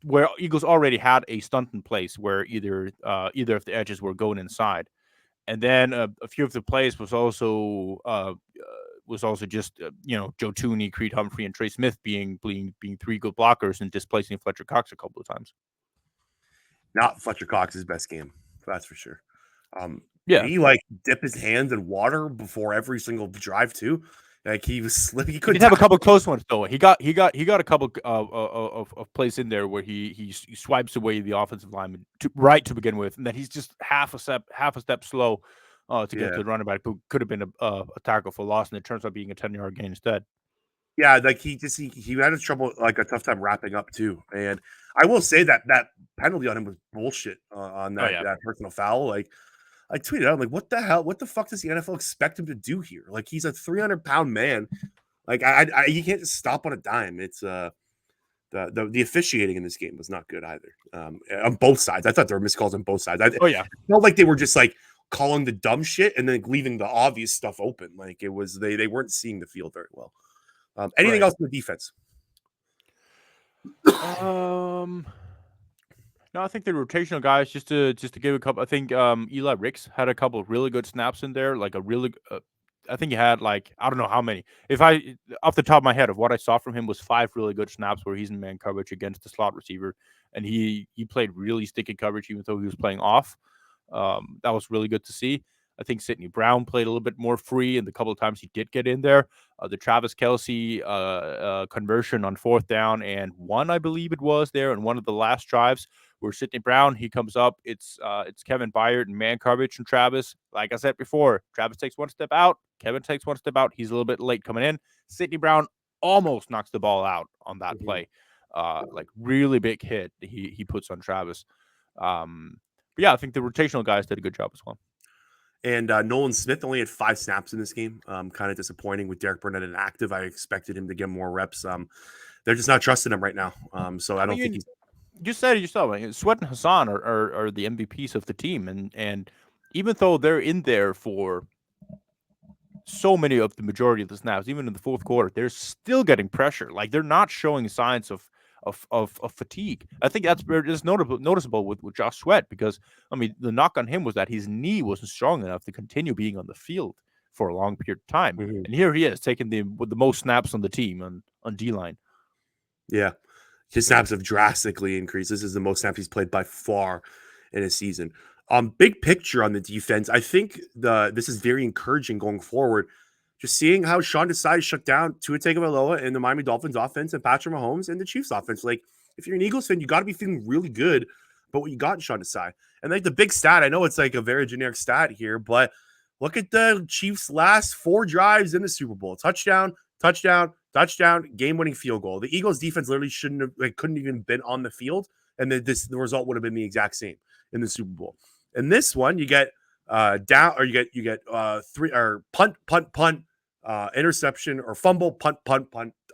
where Eagles already had a stunt in place where either of the edges were going inside. And then a few of the plays was also just Joe Tooney, Creed Humphrey, and Trey Smith being three good blockers and displacing Fletcher Cox a couple of times. Not Fletcher Cox's best game, that's for sure. Yeah, did he like dip his hands in water before every single drive too? Like he was slipping. He couldn't have a couple close ones though. He got a couple of plays in there where he swipes away the offensive lineman to begin with, and then he's just half a step slow to get to the running back, who could have been a tackle for loss, and it turns out being a 10-yard gain instead. Yeah, like he had trouble, like a tough time wrapping up too. And I will say that penalty on him was bullshit on that personal foul. Like I tweeted out, like, what the hell? What the fuck does the NFL expect him to do here? Like he's a 300-pound man. Like he can't just stop on a dime. It's the officiating in this game was not good either. On both sides, I thought there were missed calls on both sides. It felt like they were just like calling the dumb shit and then leaving the obvious stuff open. Like it was they weren't seeing the field very well. Anything else in the defense? No, I think the rotational guys, just to give a couple. I think Eli Ricks had a couple of really good snaps in there. Like a really, I think he had like, I don't know how many. If I off the top of my head of what I saw from him was 5 really good snaps where he's in man coverage against the slot receiver, and he played really sticky coverage even though he was playing off. That was really good to see. I think Sidney Brown played a little bit more free, and the couple of times he did get in there. The Travis Kelce conversion on 4th down and 1, I believe it was there, in one of the last drives where Sidney Brown, he comes up. It's Kevin Byard and man coverage from Travis. Like I said before, Travis takes one step out. Kevin takes one step out. He's a little bit late coming in. Sidney Brown almost knocks the ball out on that play. Like really big hit he puts on Travis. But yeah, I think the rotational guys did a good job as well. And Nolan Smith only had 5 snaps in this game. Kind of disappointing with Derek Burnett inactive. I expected him to get more reps. They're just not trusting him right now. So I don't think he's. You said it yourself. Sweat and Hassan are the MVPs of the team, and even though they're in there for so many of the majority of the snaps, even in the fourth quarter, they're still getting pressure. Like they're not showing signs of fatigue. I think that's just noticeable with Josh Sweat, because I mean the knock on him was that his knee wasn't strong enough to continue being on the field for a long period of time. And here he is taking the most snaps on the team on D-line. Yeah, his snaps have drastically increased. This is the most snaps he's played by far in a season. Big picture on the defense, I think this is very encouraging going forward. Just seeing how Sean Desai shut down Tua Tagovailoa and the Miami Dolphins offense and Patrick Mahomes and the Chiefs offense. Like, if you're an Eagles fan, you got to be feeling really good about what you got in Sean Desai. And like the big stat, I know it's like a very generic stat here, but look at the Chiefs' last 4 drives in the Super Bowl: touchdown, touchdown, touchdown, game-winning field goal. The Eagles' defense literally couldn't even been on the field, and the result would have been the exact same in the Super Bowl. In this one, you get down, or you get 3 or punt, interception, or fumble, punt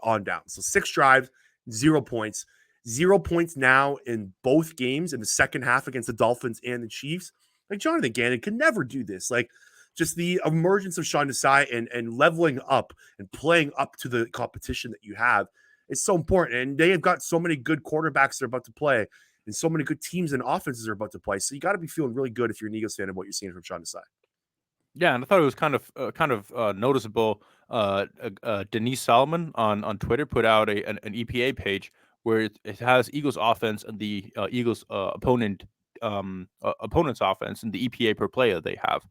on down. So 6 drives, 0 points. 0 points now in both games in the second half against the Dolphins and the Chiefs. Like Jonathan Gannon could never do this. Like just the emergence of Sean Desai and leveling up and playing up to the competition that you have is so important. And they have got so many good quarterbacks that are about to play, and so many good teams and offenses are about to play. So you got to be feeling really good if you're an Eagles fan of what you're seeing from Sean Desai. Yeah, and I thought it was kind of noticeable. Denise Salmon on Twitter put out an EPA page where it has Eagles offense and the Eagles opponent's offense and the EPA per play that they have.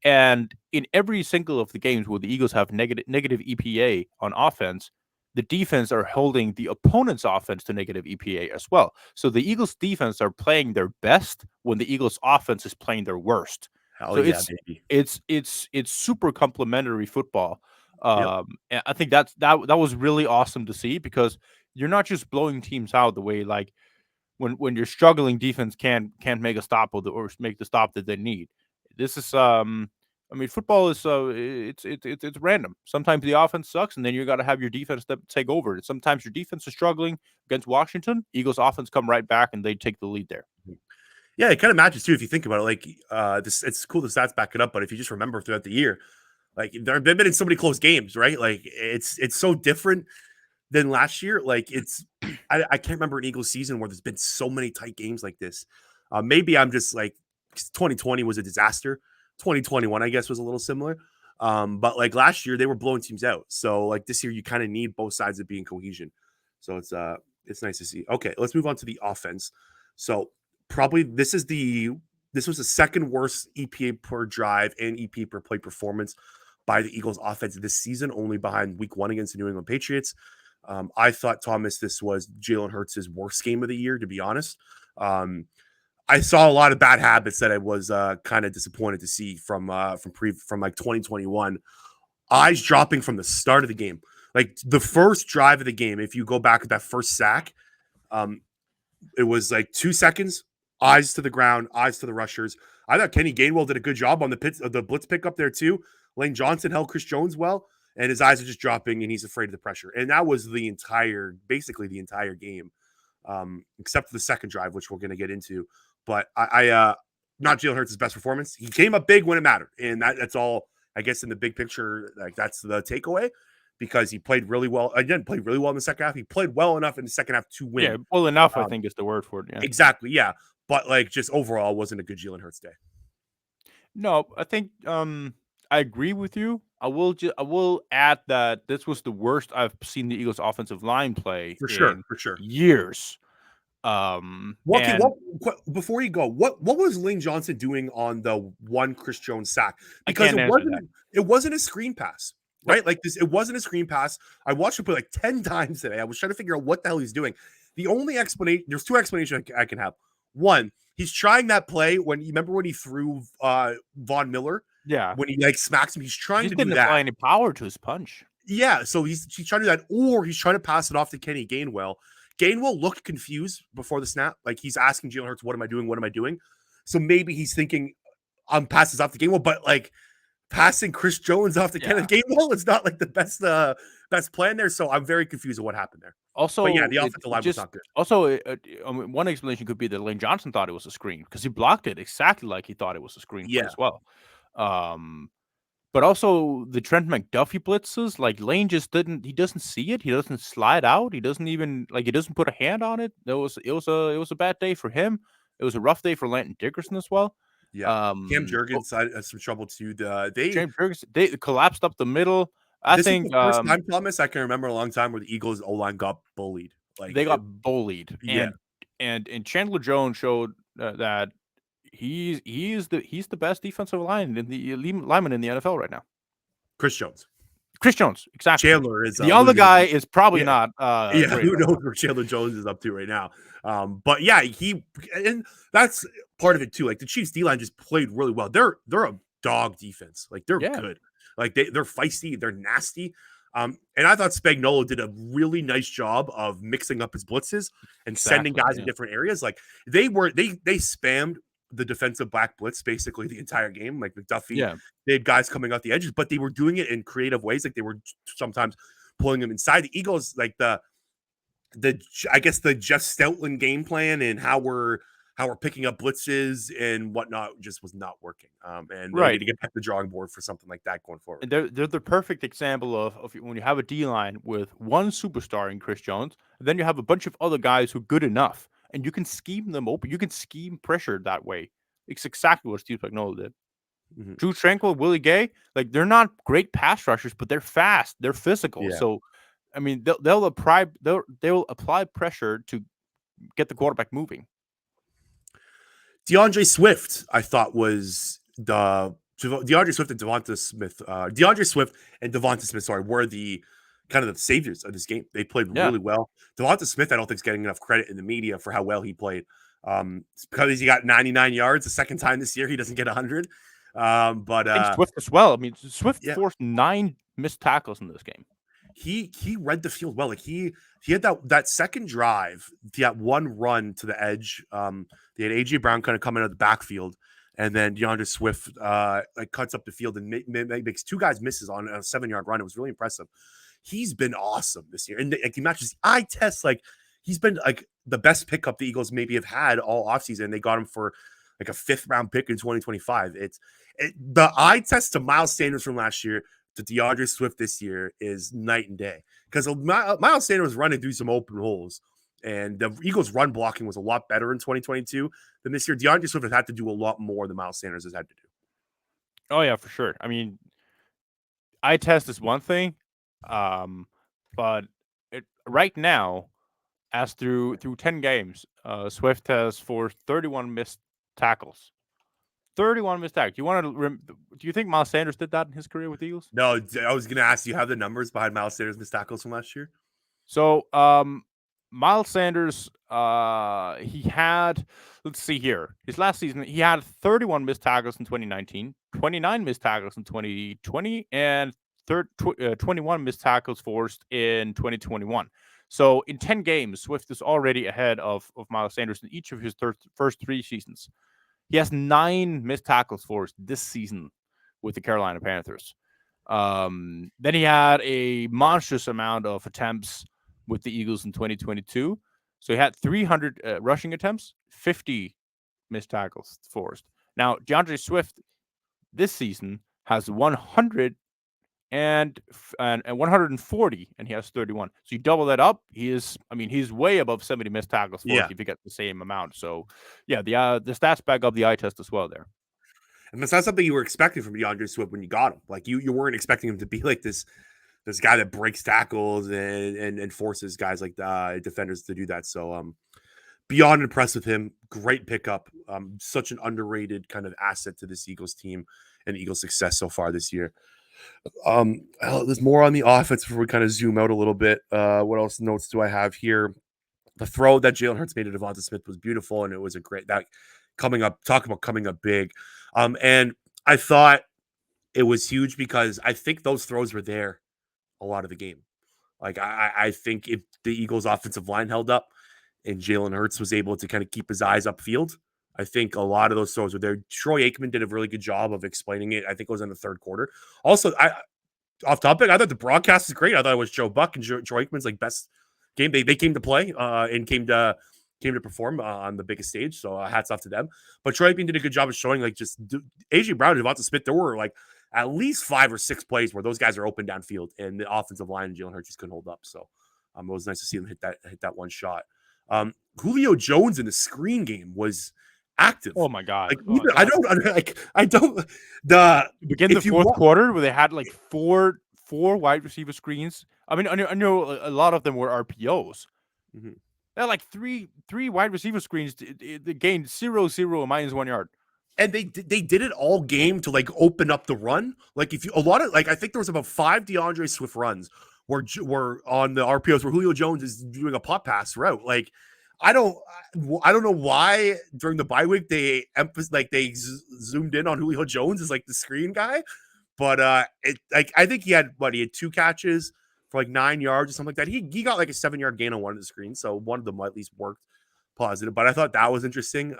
And in every single of the games where the Eagles have negative EPA on offense, the defense are holding the opponent's offense to negative EPA as well. So the Eagles defense are playing their best when the Eagles offense is playing their worst. Hell So yeah, it's baby. it's super complementary football. Yep. And I think that was really awesome to see because you're not just blowing teams out the way like when you're struggling, defense can't make a stop or make the stop that they need. This is I mean, football is it's random. Sometimes the offense sucks, and then you got to have your defense take over. Sometimes your defense is struggling against Washington. Eagles offense come right back, and they take the lead there. Yeah, it kind of matches too if you think about it. Like, this it's cool the stats back it up, but if you just remember throughout the year, like they've been in so many close games, right? Like it's so different than last year. Like I can't remember an Eagles season where there's been so many tight games like this. Maybe I'm just like 2020 was a disaster. 2021, I guess, was a little similar. But like last year, they were blowing teams out. So like this year, you kind of need both sides of being cohesion. So it's nice to see. Okay, let's move on to the offense. So probably this was the second worst EPA per drive and EPA per play performance by the Eagles offense this season, only behind week 1 against the New England Patriots. I thought, Thomas, this was Jalen Hurts' worst game of the year, to be honest. I saw a lot of bad habits that I was kind of disappointed to see from like 2021. Eyes dropping from the start of the game, like the first drive of the game. If you go back at that first sack, um, it was like 2 seconds, eyes to the ground, eyes to the rushers. I thought Kenny Gainwell did a good job on the blitz pick up there too. Lane Johnson held Chris Jones well, and his eyes are just dropping, and he's afraid of the pressure. And that was basically the entire game, except for the second drive, which we're going to get into. But not Jalen Hurts' best performance. He came up big when it mattered, and that's all. I guess in the big picture, like that's the takeaway, because he played really well. Again, played really well in the second half. He played well enough in the second half to Yeah, win. well enough, I Um, think is the word for it. Yeah. exactly, yeah. But like, just overall, wasn't a good Jalen Hurts day No, I think I agree with you. I will add that this was the worst I've seen the Eagles offensive line play for sure, in for sure. years. Okay, And before you go, what was Lane Johnson doing on the one Chris Jones sack? I Because can't answer that. it wasn't a screen pass, Nope. right? Like this, it wasn't a screen pass. I watched it play like 10 times today. I was trying to figure out what the hell he's doing. The only explanation, there's two explanations I can have. One, he's trying that play when you remember when he threw Von Miller Yeah. when he like smacks him. He's He trying just to do didn't apply that. any power to his punch. Yeah, so he's trying to do that, or he's trying to pass it off to Kenny Gainwell. Gainwell looked confused before the snap, like he's asking Jalen Hurts, "What am I doing? What am I doing?" So maybe he's thinking, "I'm passes off to Gainwell," but like passing Chris Jones off to Yeah. Kenneth Gainwell is not like the best plan there. So I'm very confused of what happened there. But yeah, Also, the it offensive line was just not good also I mean, one explanation could be that Lane Johnson thought it was a screen because he blocked it exactly like he thought it was a screen play Yeah, as well. Um, but also the Trent McDuffie blitzes, like Lane just didn't. He doesn't see it. He doesn't slide out. He doesn't even like. He doesn't put a hand on it. It was a bad day for him. It was a rough day for Landon Dickerson as well. yeah. Cam Oh, Jurgens had some trouble too. James Ferguson, they collapsed up the middle. I This is think the first time, Thomas, I can remember a long time where the Eagles O line got bullied. Like they got bullied, yeah, and Chandler Jones showed that he's the best defensive lineman in the NFL right now. Chris Jones. Chris Jones, exactly. Chandler is The other losing guy his is probably yeah. not Yeah, great who right knows now. where Chandler Jones is up to right now? But yeah, and that's part of it too. Like the Chiefs D line just played really well. They're a dog defense. Like they're Yeah, good. Like they're feisty. They're nasty. And I thought Spagnuolo did a really nice job of mixing up his blitzes and sending exactly. guys in Yeah, different areas. Like they spammed the defensive back blitz basically the entire game. Like McDuffie, yeah, they had guys coming out the edges, but they were doing it in creative ways. Like they were sometimes pulling them inside. The Eagles, like the I guess the Jeff Stoutland game plan and how we're picking up blitzes and whatnot just was not working. And we need right. to get back to the drawing board for something like that going forward. And they're the perfect example of when you have a D line with one superstar in Chris Jones, and then you have a bunch of other guys who are good enough, and you can scheme them open. You can scheme pressure that way. It's exactly what Steve Spagnuolo did. Mhm. Drew Tranquil, Willie Gay, like they're not great pass rushers, but they're fast, they're physical. Yeah. So, I mean, they'll apply pressure to get the quarterback moving. DeAndre Swift, I thought was the DeAndre Swift and Devonta Smith. DeAndre Swift and Devonta Smith, sorry, were the kind of the saviors of this game. They played Yeah, really well. Devonta Smith, I don't think is getting enough credit in the media for how well he played. Because he got 99 yards the second time this year, he doesn't get 100. But I think Swift as well. I mean, Swift yeah, forced 9 missed tackles in this game. he read the field well. Like he had that second drive, that one run to the edge. They had AJ Brown kind of coming out of the backfield, and then DeAndre Swift like cuts up the field and makes two guys misses on a 7-yard run. It was really impressive. He's been awesome this year, and like he matches the eye test. Like he's been like the best pickup the Eagles maybe have had all offseason. They got him for like a 5th-round pick in 2025. The eye test to Miles Sanders from last year to DeAndre Swift this year is night and day, because Miles Sanders was running through some open holes, and the Eagles' run blocking was a lot better in 2022 than this year. DeAndre Swift has had to do a lot more than Miles Sanders has had to do. Oh yeah, for sure. I mean, eye test is one thing, but right now, as through 10 games, Swift has forced 31 missed tackles. 31 missed tackles. Do you think Miles Sanders did that in his career with the Eagles? No, I was going to ask you, have the numbers behind Miles Sanders' missed tackles from last year? So, Miles Sanders, he had, let's see here, his last season, he had 31 missed tackles in 2019, 29 missed tackles in 2020, and 21 missed tackles forced in 2021. So, in 10 games, Swift is already ahead of Miles Sanders in each of his first 3 seasons. He has 9 missed tackles forced this season with the Carolina Panthers. Then he had a monstrous amount of attempts with the Eagles in 2022. So he had 300 rushing attempts, 50 missed tackles forced. Now, DeAndre Swift this season has 100 and 140, and he has 31. So you double that up, he's way above 70 missed tackles forced if you get the same amount. So yeah, the stats back up the eye test as well there. And that's not something you were expecting from DeAndre Swift when you got him. Like you weren't expecting him to be like this guy that breaks tackles and forces guys like defenders to do that. So beyond impressed with him. Great pickup. Such an underrated kind of asset to this Eagles team and Eagles success so far this year. There's more on the offense before we kind of zoom out a little bit. What else notes do I have here? The throw that Jalen Hurts made to Devonta Smith was beautiful, and it was a great that coming up. Talk about coming up big. And I thought it was huge because I think those throws were there a lot of the game. Like I think if the Eagles' offensive line held up and Jalen Hurts was able to kind of keep his eyes upfield, I think a lot of those throws were there. Troy Aikman did a really good job of explaining it. I think it was in the third quarter. Also, off topic, I thought the broadcast is great. I thought it was Joe Buck and Troy Aikman's like best game. They came to play and came to perform on the biggest stage. So hats off to them. But Troy Aikman did a good job of showing like just AJ Brown and Devonta Smith. There were like at least 5 or 6 plays where those guys are open downfield and the offensive line and Jalen Hurts just couldn't hold up. So it was nice to see them hit that one shot. Julio Jones in the screen game was active. Oh my god! Like I don't the begin the fourth quarter where they had like four wide receiver screens. I mean, I know a lot of them were RPOs. Mm-hmm. They had like three wide receiver screens. They gained 0-0 and -1 yard. And they did it all game to like open up the run. Like if you I think there was about 5 DeAndre Swift runs were on the RPOs where Julio Jones is doing a pop pass route. Like I don't know why during the bye week they zoomed in on Julio Jones as like the screen guy, but I think he had 2 catches for like 9 yards or something like that. He got like a 7-yard gain on one of the screens, so one of them at least worked positive. But I thought that was interesting.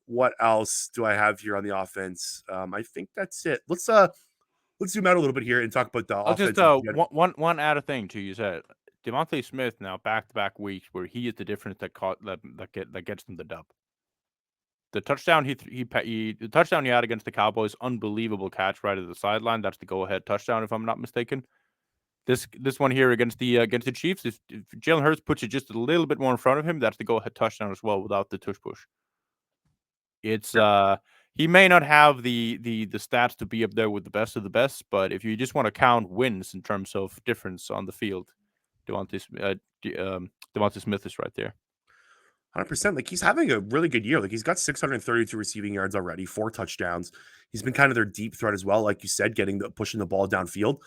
What else do I have here on the offense? I think that's it. Let's zoom out a little bit here and talk about the offense. Just one added thing to you said. Devonta Smith now back-to-back weeks where he is the difference that gets them the dub. The touchdown the touchdown he had against the Cowboys, unbelievable catch right at the sideline. That's the go-ahead touchdown if I'm not mistaken. This one here against the Chiefs, if Jalen Hurts puts it just a little bit more in front of him, that's the go-ahead touchdown as well without the tush push. It's He may not have the stats to be up there with the best of the best, but if you just want to count wins in terms of difference on the field, Devontae Smith is right there. 100%. Like he's having a really good year. Like he's got 632 receiving yards already, 4 touchdowns. He's been kind of their deep threat as well, like you said, pushing the ball downfield.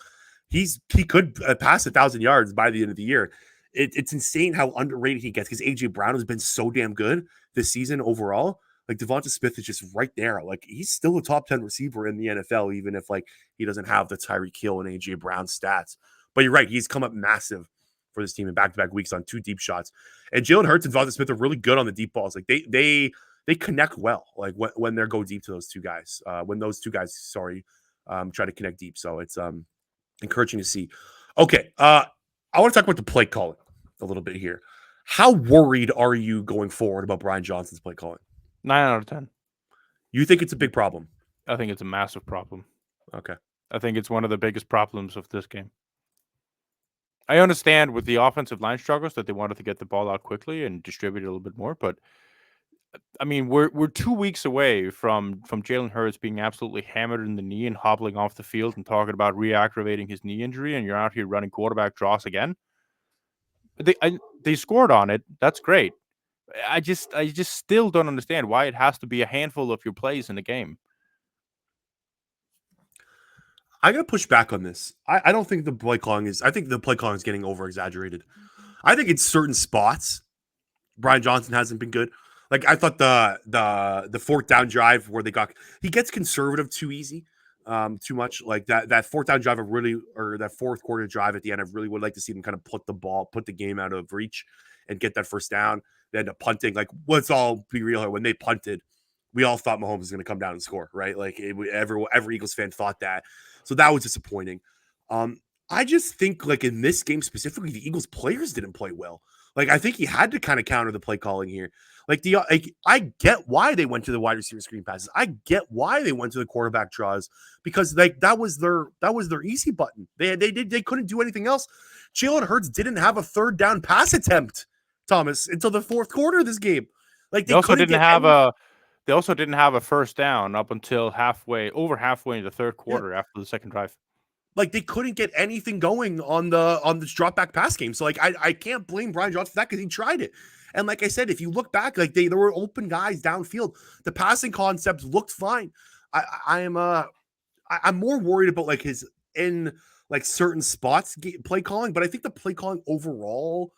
He could pass 1,000 yards by the end of the year. It's insane how underrated he gets because AJ Brown has been so damn good this season overall. Like Devonta Smith is just right there. Like he's still a top 10 receiver in the NFL, even if like he doesn't have the Tyreek Hill and AJ Brown stats. But you're right, he's come up massive for this team in back-to-back weeks on 2 deep shots. And Jalen Hurts and Devonta Smith are really good on the deep balls. Like they connect well. Like when they go deep to those two guys. When those two guys, try to connect deep. So it's encouraging to see. Okay, I want to talk about the play calling a little bit here. How worried are you going forward about Brian Johnson's play calling? 9 out of 10. You think it's a big problem? I think it's a massive problem. Okay. I think it's one of the biggest problems of this game. I understand with the offensive line struggles that they wanted to get the ball out quickly and distribute it a little bit more, but I mean, we're 2 weeks away from Jalen Hurts being absolutely hammered in the knee and hobbling off the field and talking about reactivating his knee injury, and you're out here running quarterback draws again. They scored on it. That's great. I just still don't understand why it has to be a handful of your plays in the game. I gotta push back on this. I don't think the play calling is. I think the play calling is getting over exaggerated. I think in certain spots, Brian Johnson hasn't been good. Like I thought the fourth down drive where he gets conservative too easy, too much. Like that fourth down drive, or that fourth quarter drive at the end, I really would like to see them kind of put the game out of reach, and get that first down. They end up punting. Like let's all be real here. When they punted, we all thought Mahomes was going to come down and score, right? Like every Eagles fan thought that. So that was disappointing. I just think like in this game specifically, the Eagles players didn't play well. Like I think he had to kind of counter the play calling here. I get why they went to the wide receiver screen passes. I get why they went to the quarterback draws because like that was their easy button. They couldn't do anything else. Jalen Hurts didn't have a third down pass attempt, Thomas, until the fourth quarter of this game. Like They also didn't have a first down up until over halfway in the third quarter after the second drive. Like they couldn't get anything going on this drop back pass game. So like I can't blame Brian Johnson for that because he tried it. And like I said, if you look back, like there were open guys downfield. The passing concepts looked fine. I'm more worried about like his in like certain spots play calling, but I think the play calling overall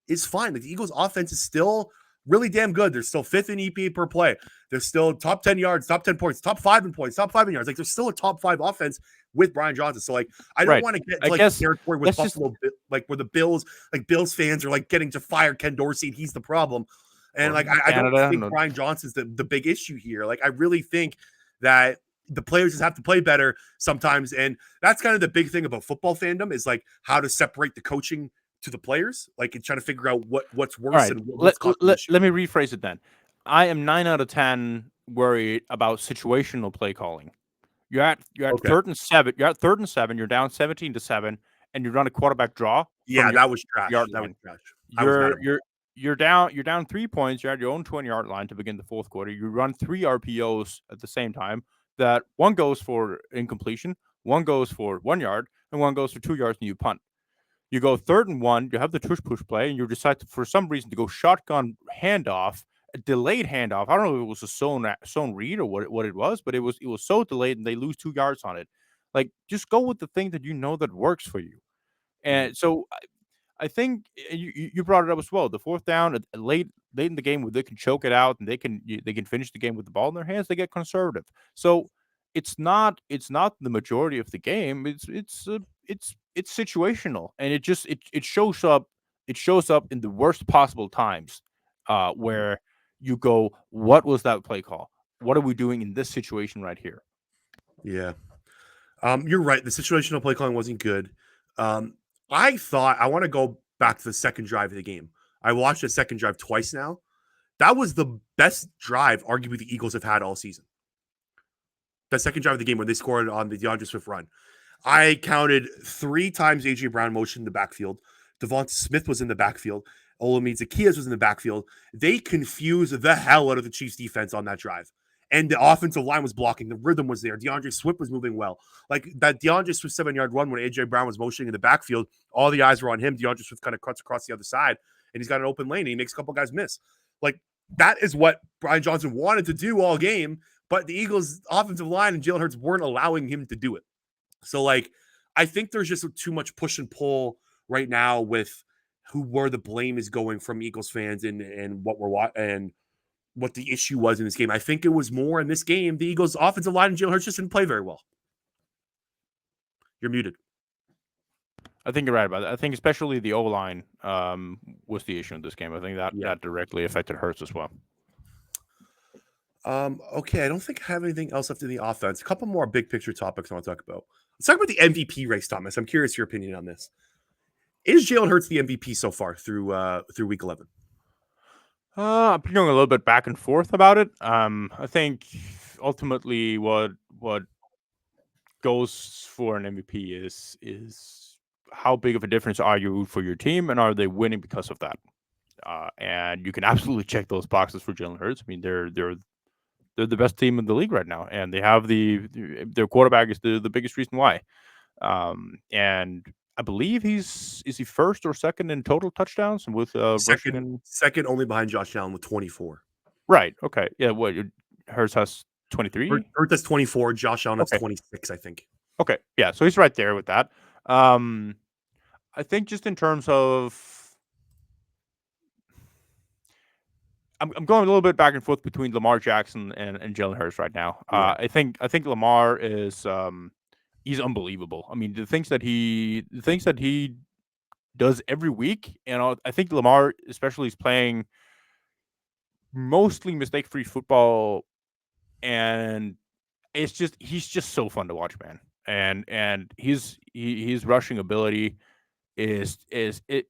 is fine. Like the Eagles offense is still really damn good. They're still 5th in EPA per play. They're still top 10 yards, top 10 points, top 5 in points, top 5 in yards. Like they're still a top 5 offense with Brian Johnson. So like I don't want to get to, like territory with Buffalo, like where the Bills fans are like getting to fire Ken Dorsey and he's the problem. And like I don't think Brian Johnson's the big issue here. Like I really think that the players just have to play better sometimes. And that's kind of the big thing about football fandom is like how to separate the coaching to the players, like and trying to figure out what's worse. Right. And what's let me rephrase it then. I am 9 out of 10 worried about situational play calling. You're at 3rd and 7. You're at 3rd and 7. You're down 17-7, and you run a quarterback draw. Yeah, that was trash. That was trash. You're down 3 points. You're at your own 20-yard line to begin the fourth quarter. You run 3 RPOs at the same time. That one goes for incompletion, one goes for 1 yard, and one goes for 2 yards, and you punt. You go 3rd and 1. You have the tush push play, and you decide for some reason to go shotgun handoff, a delayed handoff. I don't know if it was a zone read or what it was, but it was so delayed, and they lose 2 yards on it. Like just go with the thing that you know that works for you. And so I think you brought it up as well. The fourth down late in the game where they can choke it out and they can finish the game with the ball in their hands. They get conservative. So it's not the majority of the game. It's situational, and it shows up in the worst possible times where you go, what was that play call? What are we doing in this situation right here? Yeah. You're right. The situational play calling wasn't good. I want to go back to the second drive of the game. I watched the second drive twice now. That was the best drive, arguably, the Eagles have had all season. The second drive of the game when they scored on the DeAndre Swift run. I counted 3 times AJ Brown motioned in the backfield. Devonta Smith was in the backfield. Olamide Zaccheaus was in the backfield. They confused the hell out of the Chiefs defense on that drive. And the offensive line was blocking. The rhythm was there. DeAndre Swift was moving well. Like that DeAndre Swift 7-yard run when AJ Brown was motioning in the backfield, all the eyes were on him. DeAndre Swift kind of cuts across the other side, and he's got an open lane. And he makes a couple guys miss. Like that is what Brian Johnson wanted to do all game, but the Eagles' offensive line and Jalen Hurts weren't allowing him to do it. So, like, I think there's just too much push and pull right now with where the blame is going from Eagles fans and what we're watching and what the issue was in this game. I think it was more in this game. The Eagles' offensive line and Jalen Hurts just didn't play very well. You're muted. I think you're right about that. I think especially the O-line was the issue in this game. I think that directly affected Hurts as well. Okay, I don't think I have anything else left in the offense. A couple more big picture topics I want to talk about. Let's talk about the MVP race, Thomas. I'm curious your opinion on this. Is Jalen Hurts the MVP so far through week 11? I'm feeling a little bit back and forth about it. I think ultimately what goes for an MVP is how big of a difference are you for your team, and are they winning because of that? And you can absolutely check those boxes for Jalen Hurts. I mean, they're the best team in the league right now, and they have their quarterback is the biggest reason why. And I believe is he first or second in total touchdowns with rushing and second only behind Josh Allen with 24. Right. Okay. Yeah. What Hurts has 23. Hurts has 24. Josh Allen has 26. I think. Okay. Yeah. So he's right there with that. I think just in terms of. I'm going a little bit back and forth between Lamar Jackson and Jalen Hurts right now. Yeah. I think Lamar is he's unbelievable. I mean, the things that he does every week, and I think Lamar especially is playing mostly mistake-free football, and he's just so fun to watch, man. And his rushing ability is it.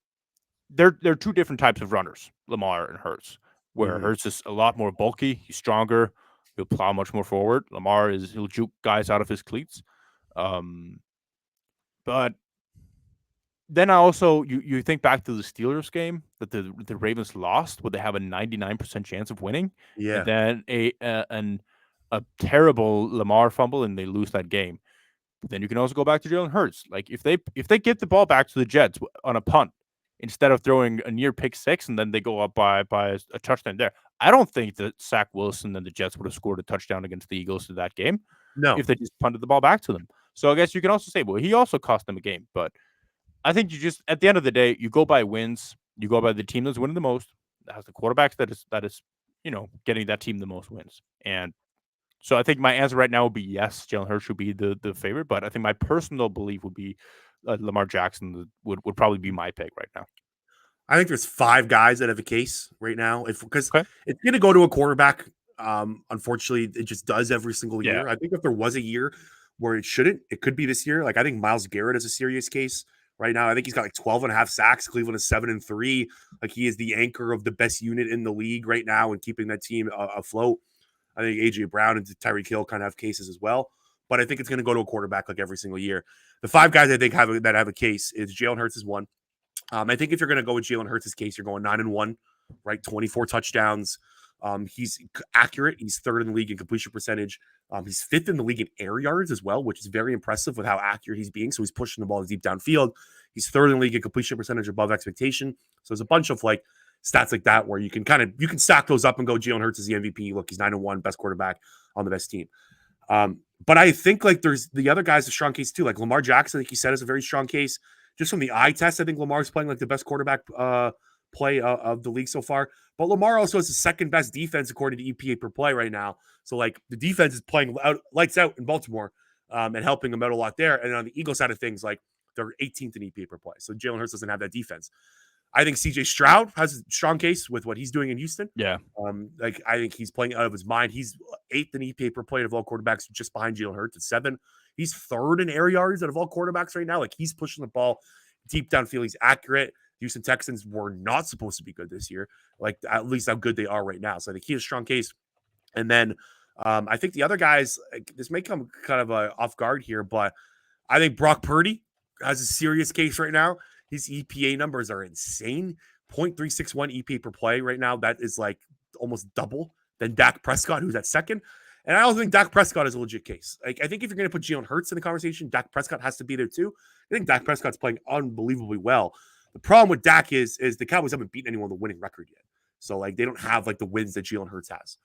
They're two different types of runners, Lamar and Hurts. Where Hurts is a lot more bulky, he's stronger, he'll plow much more forward. Lamar he'll juke guys out of his cleats. But then I also you think back to the Steelers game that the Ravens lost, where they have a 99% chance of winning. Yeah. And then a terrible Lamar fumble and they lose that game. But then you can also go back to Jalen Hurts. Like if they get the ball back to the Jets on a punt, instead of throwing a near pick six and then they go up by a touchdown there, I don't think that Zach Wilson and the Jets would have scored a touchdown against the Eagles in that game. No. If they just punted the ball back to them. So I guess you can also say, well, he also cost them a game. But I think you just, at the end of the day, you go by wins. You go by the team that's winning the most, that has the quarterbacks that is getting that team the most wins. And so I think my answer right now would be yes, Jalen Hurts should be the favorite. But I think my personal belief would be Lamar Jackson would probably be my pick right now. I think there's 5 guys that have a case right now. Because it's going to go to a quarterback. Unfortunately, it just does every single year. Yeah. I think if there was a year where it shouldn't, it could be this year. Like I think Myles Garrett is a serious case right now. I think he's got like 12.5 sacks. Cleveland is 7-3. Like he is the anchor of the best unit in the league right now and keeping that team afloat. I think AJ Brown and Tyreek Hill kind of have cases as well. But I think it's going to go to a quarterback like every single year. The 5 guys I think have a case is Jalen Hurts is one. I think if you're going to go with Jalen Hurts' case, you're going 9-1, right? 24 touchdowns. He's accurate. He's 3rd in the league in completion percentage. He's 5th in the league in air yards as well, which is very impressive with how accurate he's being. So he's pushing the ball deep downfield. He's 3rd in the league in completion percentage above expectation. So there's a bunch of like stats like that where you can stack those up and go Jalen Hurts is the MVP. Look, he's 9-1, best quarterback on the best team. But I think like there's the other guys a strong case too. Like Lamar Jackson, like you said, is a very strong case. Just from the eye test, I think Lamar's playing like the best quarterback play of the league so far. But Lamar also has the 2nd best defense according to EPA per play right now. So like the defense is playing lights out in Baltimore and helping them out a lot there. And on the Eagles side of things, like they're 18th in EPA per play. So Jalen Hurts doesn't have that defense. I think CJ Stroud has a strong case with what he's doing in Houston. Yeah. Like I think he's playing out of his mind. He's 8th in EPA per play of all quarterbacks, just behind Jalen Hurts at 7. He's 3rd in air yards out of all quarterbacks right now. Like he's pushing the ball deep downfield. He's accurate. Houston Texans were not supposed to be good this year, like at least how good they are right now. So I think he has a strong case. And then I think the other guys, this may come kind of off guard here, but I think Brock Purdy has a serious case right now. His EPA numbers are insane. 0.361 EPA per play right now. That is like almost double than Dak Prescott, who's at 2nd. And I also think Dak Prescott is a legit case. Like, I think if you're going to put Jalen Hurts in the conversation, Dak Prescott has to be there too. I think Dak Prescott's playing unbelievably well. The problem with Dak is the Cowboys haven't beaten anyone with a winning record yet. So like they don't have like the wins that Jalen Hurts has.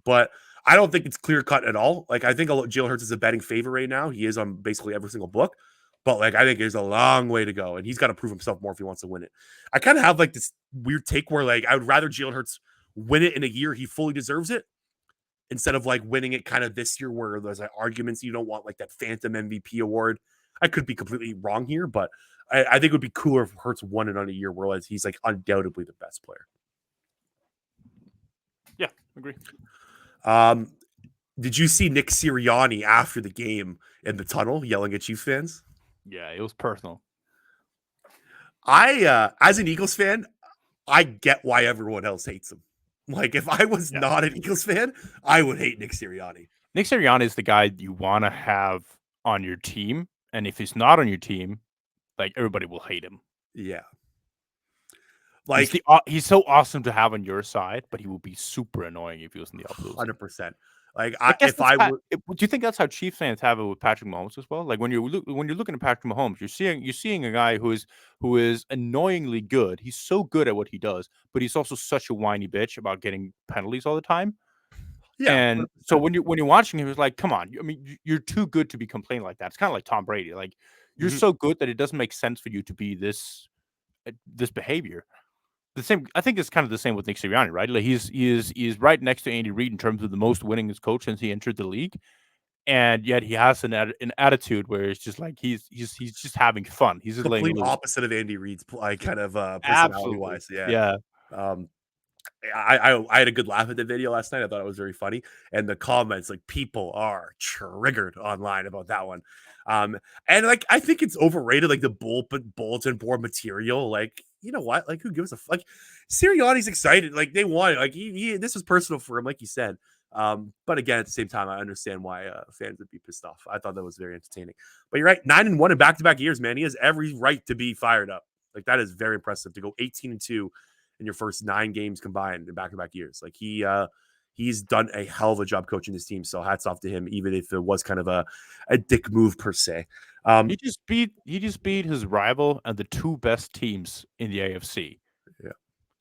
But I don't think it's clear cut at all. Like I think Jalen Hurts is a betting favorite right now. He is on basically every single book. But like I think there's a long way to go, and he's got to prove himself more if he wants to win it. I kind of have like this weird take where like I would rather Jalen Hurts win it in a year he fully deserves it instead of like winning it kind of this year where there's like arguments you don't want like that phantom MVP award. I could be completely wrong here, but I think it would be cooler if Hurts won it on a year where he's like undoubtedly the best player. Yeah, agree. Did you see Nick Sirianni after the game in the tunnel yelling at Chiefs fans? Yeah, it was personal. As an Eagles fan, I get why everyone else hates him. Like, if I was not an Eagles fan, I would hate Nick Sirianni. Nick Sirianni is the guy you want to have on your team, and if he's not on your team, like everybody will hate him. Yeah, like he's so awesome to have on your side, but he will be super annoying if he was in the opposite. 100%. Like, do you think that's how Chiefs fans have it with Patrick Mahomes as well? Like when you're looking at Patrick Mahomes, you're seeing a guy who is annoyingly good. He's so good at what he does, but he's also such a whiny bitch about getting penalties all the time. Yeah, and 100%. So when you're watching him, it's like, come on. I mean, you're too good to be complaining like that. It's kind of like Tom Brady. Like you're so good that it doesn't make sense for you to be this behavior. The same, I think it's kind of the same with Nick Sirianni, right? Like he is right next to Andy Reid in terms of the most winningest coach since he entered the league, and yet he has an attitude where it's just like he's just having fun. He's just complete opposite of Andy Reid's kind of personality wise. Yeah. I had a good laugh at the video last night. I thought it was very funny, and the comments, like people are triggered online about that one. And like I think it's overrated, like the bulletin board material. Like, you know what? Like, who gives a fuck? Like, Sirianni's excited. Like, they won. Like, he this was personal for him, like you said. But again, at the same time, I understand why fans would be pissed off. I thought that was very entertaining. But you're right, 9-1 in back-to-back years, man. He has every right to be fired up. Like, that is very impressive to go 18-2 in your first 9 games combined in back-to-back years. Like, he's done a hell of a job coaching this team. So hats off to him, even if it was kind of a dick move per se. He just beat his rival and the 2 best teams in the AFC. Yeah,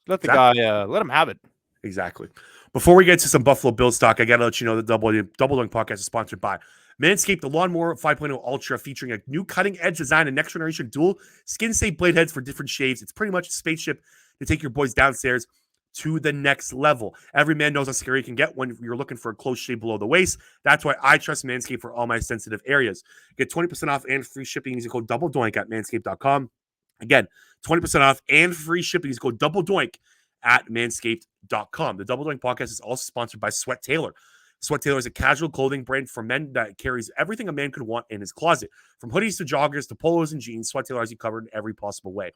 let the guy let him have it. Exactly. Before we get to some Buffalo Bills talk, I gotta let you know that Double Doink Podcast is sponsored by Manscaped, the Lawnmower 5.0 Ultra, featuring a new cutting-edge design and next-generation dual skin-safe blade heads for different shaves. It's pretty much a spaceship to take your boys downstairs to the next level. Every man knows how scary it can get when you're looking for a close shave below the waist. That's why I trust Manscaped for all my sensitive areas. Get 20% off and free shipping using code DoubleDoink at manscaped.com. Again, 20% off and free shipping using code DoubleDoink at manscaped.com. The Double Doink Podcast is also sponsored by Sweat Tailor. Sweat Tailor is a casual clothing brand for men that carries everything a man could want in his closet. From hoodies to joggers to polos and jeans, Sweat Tailor has you covered in every possible way.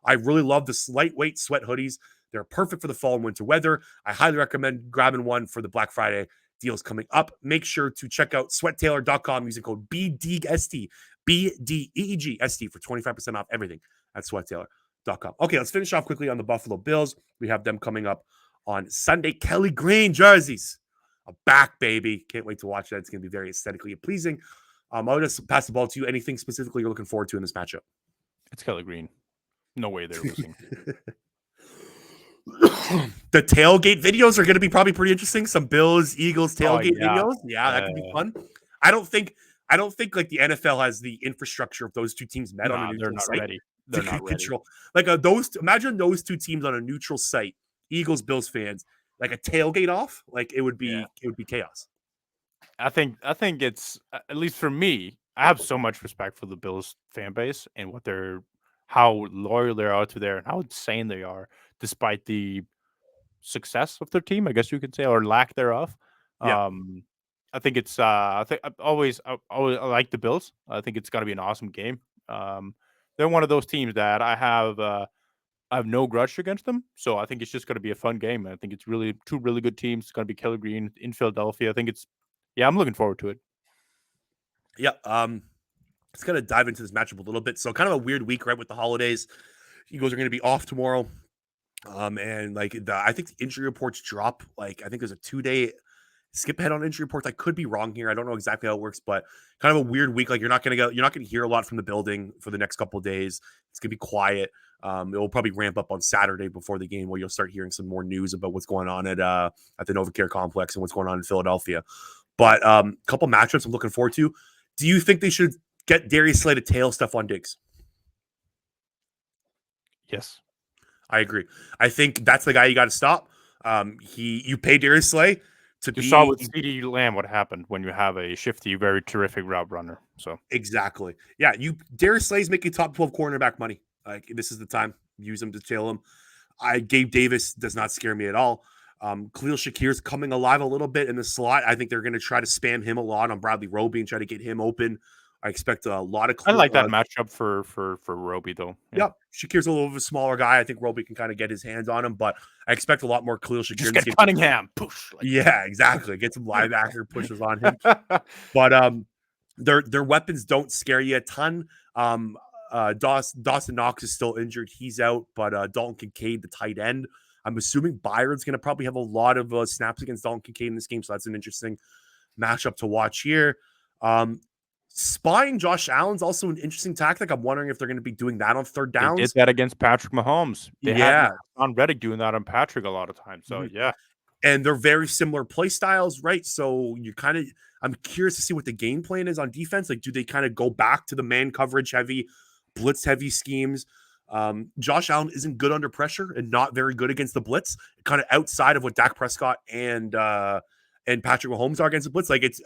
I really love the lightweight sweat hoodies. They're perfect for the fall and winter weather. I highly recommend grabbing one for the Black Friday deals coming up. Make sure to check out sweattailor.com using code BDEEGST, BDEEGST for 25% off everything at sweattailor.com. Okay, let's finish off quickly on the Buffalo Bills. We have them coming up on Sunday. Kelly Green jerseys are back, baby. Can't wait to watch that. It's going to be very aesthetically pleasing. I'll just pass the ball to you. Anything specifically you're looking forward to in this matchup? It's Kelly Green. No way they're losing. The tailgate videos are going to be probably pretty interesting. Some Bills Eagles tailgate videos. Yeah, that could be fun. I don't think like the NFL has the infrastructure of those two teams met on a neutral site. Ready. They're not control. Like imagine those two teams on a neutral site, Eagles Bills fans, like a tailgate off. Like it would be chaos. I think it's, at least for me, I have so much respect for the Bills fan base and how loyal they are to and how insane they are, despite the success of their team, I guess you could say, or lack thereof. Yeah. I think it's I always like the Bills. I think it's going to be an awesome game. They're one of those teams that I have no grudge against them. So I think it's just going to be a fun game. I think it's really 2 really good teams. It's going to be Kelly Green in Philadelphia. I think I'm looking forward to it. Yeah. Let's kind of dive into this matchup a little bit. So kind of a weird week, right, with the holidays. Eagles are going to be off tomorrow. And like I think the injury reports drop. Like I think there's a 2-day skip ahead on injury reports. I could be wrong here. I don't know exactly how it works, but kind of a weird week. Like you're not gonna hear a lot from the building for the next couple of days. It's gonna be quiet. It will probably ramp up on Saturday before the game, where you'll start hearing some more news about what's going on at the NovaCare complex and what's going on in Philadelphia. But a couple matchups I'm looking forward to. Do you think they should get Darius Slay to tail Stephon Diggs? Yes. I agree. I think that's the guy you got to stop. You pay Darius Slay to You saw be with CeeDee Lamb what happened when you have a shifty, very terrific route runner. So exactly. Yeah, Darius Slay's making top 12 cornerback money. Like this is the time. Use him to tail him. Gabe Davis does not scare me at all. Khalil Shakir's coming alive a little bit in the slot. I think they're going to try to spam him a lot on Bradley Roby and try to get him open. I expect a lot of. I like that matchup for Roby though. Yeah, Shakir's a little bit of a smaller guy. I think Roby can kind of get his hands on him, but I expect a lot more Khalil Shakir. Just get Cunningham. Push. Yeah, exactly. Get some linebacker pushes on him. But their weapons don't scare you a ton. Dawson Knox is still injured. He's out, but Dalton Kincaid, the tight end. I'm assuming Byron's going to probably have a lot of snaps against Dalton Kincaid in this game, so that's an interesting matchup to watch here. Spying Josh Allen's also an interesting tactic. I'm wondering if they're going to be doing that on third downs. They did that against Patrick Mahomes. They had on Reddick doing that on Patrick a lot of times. So yeah. And they're very similar play styles, right? So I'm curious to see what the game plan is on defense. Like, do they kind of go back to the man coverage heavy, blitz heavy schemes? Josh Allen isn't good under pressure and not very good against the blitz, kind of outside of what Dak Prescott and Patrick Mahomes are against the blitz. Like it's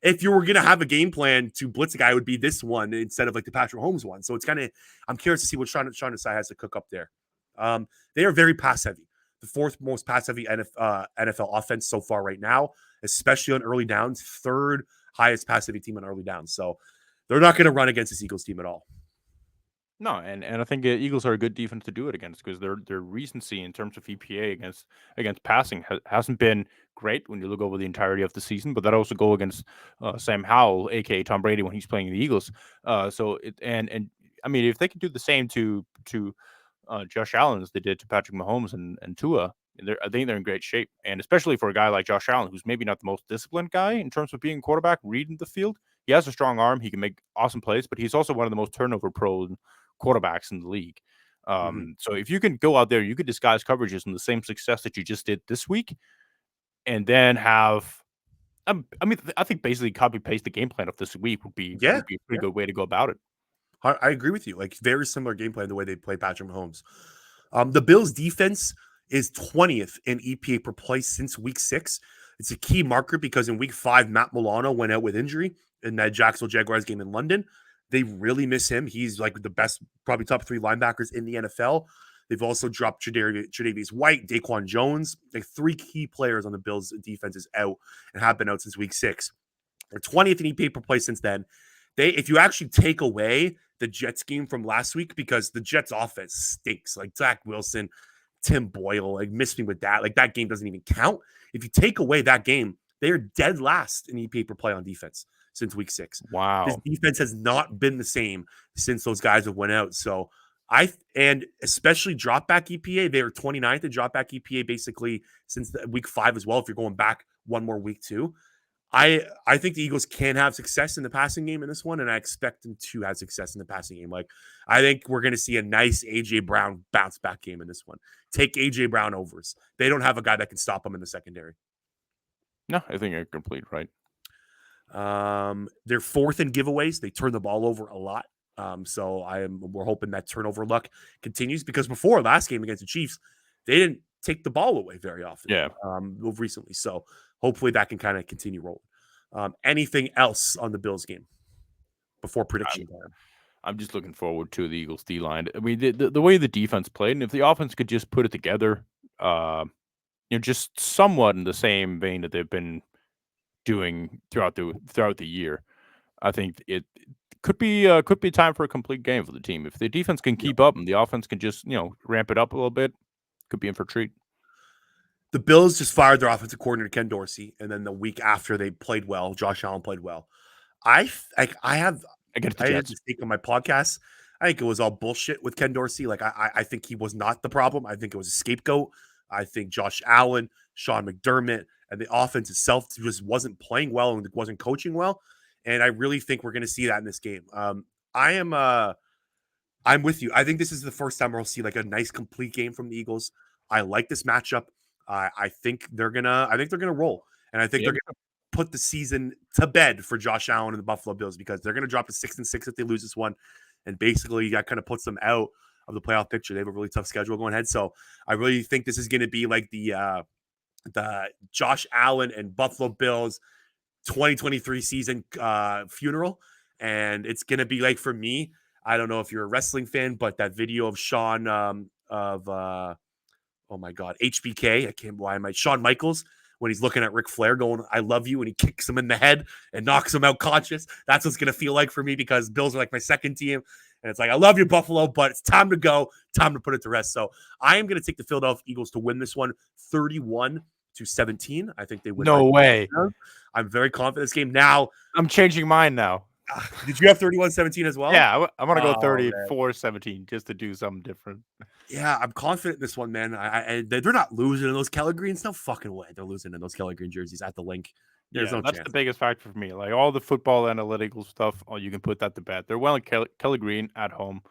if you were gonna have a game plan to blitz a guy, it would be this one instead of like the Patrick Mahomes one. So it's kind of I'm curious to see what Sean Desai has to cook up there. They are very pass heavy, the fourth most pass heavy NFL offense so far right now, especially on early downs. Third highest pass heavy team on early downs. So they're not going to run against this Eagles team at all. No, and I think Eagles are a good defense to do it against because their recency in terms of EPA against passing hasn't been great when you look over the entirety of the season. But that also go against Sam Howell, aka Tom Brady, when he's playing the Eagles. And I mean, if they could do the same to Josh Allen as they did to Patrick Mahomes and Tua, I think they're in great shape. And especially for a guy like Josh Allen, who's maybe not the most disciplined guy in terms of being a quarterback, reading the field. He has a strong arm. He can make awesome plays, but he's also one of the most turnover-prone quarterbacks in the league. So if you can go out there, you could disguise coverages and the same success that you just did this week, and then have, I think basically copy paste the game plan of this week would be a pretty good way to go about it. I agree with you. Like very similar game plan the way they play Patrick Mahomes. The Bills defense is 20th in EPA per play since week 6. It's a key marker because in week 5, Matt Milano went out with injury in that Jacksonville Jaguars game in London. They really miss him. He's like the best, probably top 3 linebackers in the NFL. They've also dropped Tre'Davious White, Daquan Jones. Like 3 key players on the Bills defense is out and have been out since week 6. They're 20th in EPA per play since then. If you actually take away the Jets game from last week, because the Jets offense stinks, like Zach Wilson, Tim Boyle, like miss me with that. Like that game doesn't even count. If you take away that game, they are dead last in EPA per play on defense since week 6. Wow. This defense has not been the same since those guys have went out. So and especially drop back EPA, they are 29th in drop back EPA basically since week 5 as well. If you're going back one more week too, I think the Eagles can have success in the passing game in this one, and I expect them to have success in the passing game. Like I think we're going to see a nice AJ Brown bounce back game in this one. Take AJ Brown overs. They don't have a guy that can stop them in the secondary. No, I think you're complete right. They're 4th in giveaways. They turn the ball over a lot. So we're hoping that turnover luck continues because before last game against the Chiefs, they didn't take the ball away very often. Yeah. Recently. So hopefully that can kind of continue rolling. Anything else on the Bills game before prediction time? I'm just looking forward to the Eagles D-line. I mean, the way the defense played, and if the offense could just put it together, just somewhat in the same vein that they've been doing throughout the year, I think it could be time for a complete game for the team. If the defense can keep up and the offense can just ramp it up a little bit, could be in for a treat. The Bills just fired their offensive coordinator Ken Dorsey, and then the week after they played well, Josh Allen played well. I had to speak on my podcast. I think it was all bullshit with Ken Dorsey. Like I think he was not the problem. I think it was a scapegoat. I think Josh Allen, Sean McDermott, and the offense itself just wasn't playing well and wasn't coaching well. And I really think we're going to see that in this game. I'm with you. I think this is the first time we'll see like a nice complete game from the Eagles. I like this matchup. I think they're gonna. I think they're gonna roll, and I think Yeah. they're gonna put the season to bed for Josh Allen and the Buffalo Bills because they're gonna drop to 6-6 if they lose this one, and basically that kind of puts them out of the playoff picture. They have a really tough schedule going ahead, so I really think this is gonna be like the Josh Allen and Buffalo Bills 2023 season funeral, and it's gonna be like for me. I don't know if you're a wrestling fan, but that video of Shawn oh my god, HBK. I can't. Why am I Shawn Michaels when he's looking at Ric Flair going, "I love you," and he kicks him in the head and knocks him out conscious. That's what's gonna feel like for me because Bills are like my second team, and it's like I love you, Buffalo, but it's time to go, time to put it to rest. So I am gonna take the Philadelphia Eagles to win this one, 31-17. I think they win. No way. I'm very confident in this game. Now, I'm changing mine now. did you have 31-17 as well? Yeah, I'm gonna go Oh, 34-17 just to do something different. Yeah, I'm confident in this one, man. They're not losing in those Kelly Greens. No fucking way. They're losing in those Kelly Green jerseys at the link. There's no That's chance. the biggest factor for me. Like all the football analytical stuff, you can put that to bed. They're well in Kelly Green at home.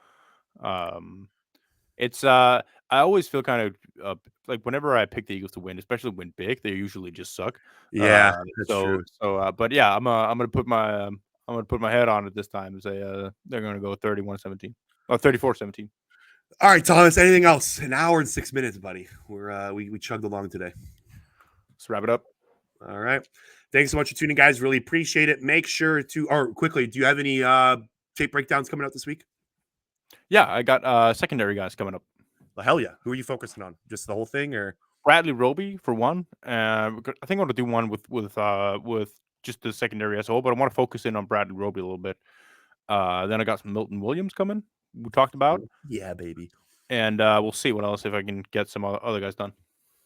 It's I always feel kind of like whenever I pick the Eagles to win, especially win big, they usually just suck. Yeah, that's true. But yeah, I'm gonna put my head on it this time and say they're gonna go 31-17 or 34-17. All right, Thomas. Anything else? An hour and 6 minutes, buddy. We chugged along today. Let's wrap it up. All right. Thanks so much for tuning, guys. Really appreciate it. Make sure to, or quickly, do you have any tape breakdowns coming out this week? Yeah, I got secondary guys coming up. Well, hell yeah. Who are you focusing on? Just the whole thing, or Bradley Roby for one. I think I want to do one with just the secondary as a whole, but I want to focus in on Bradley Roby a little bit. Then I got some Milton Williams coming. We talked about. Yeah, baby. And we'll see what else if I can get some other guys done.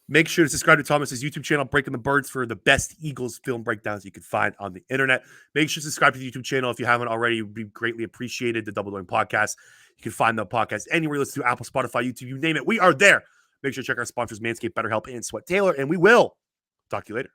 Make sure to subscribe to Thomas's YouTube channel, Breaking the Birds, for the best Eagles film breakdowns you can find on the internet. Make sure to subscribe to the YouTube channel if you haven't already. It would be greatly appreciated. The Double Doing Podcast. You can find the podcast anywhere you listen to, Apple, Spotify, YouTube, you name it. We are there. Make sure to check our sponsors, Manscaped, BetterHelp, and Sweat Taylor. And we will talk to you later.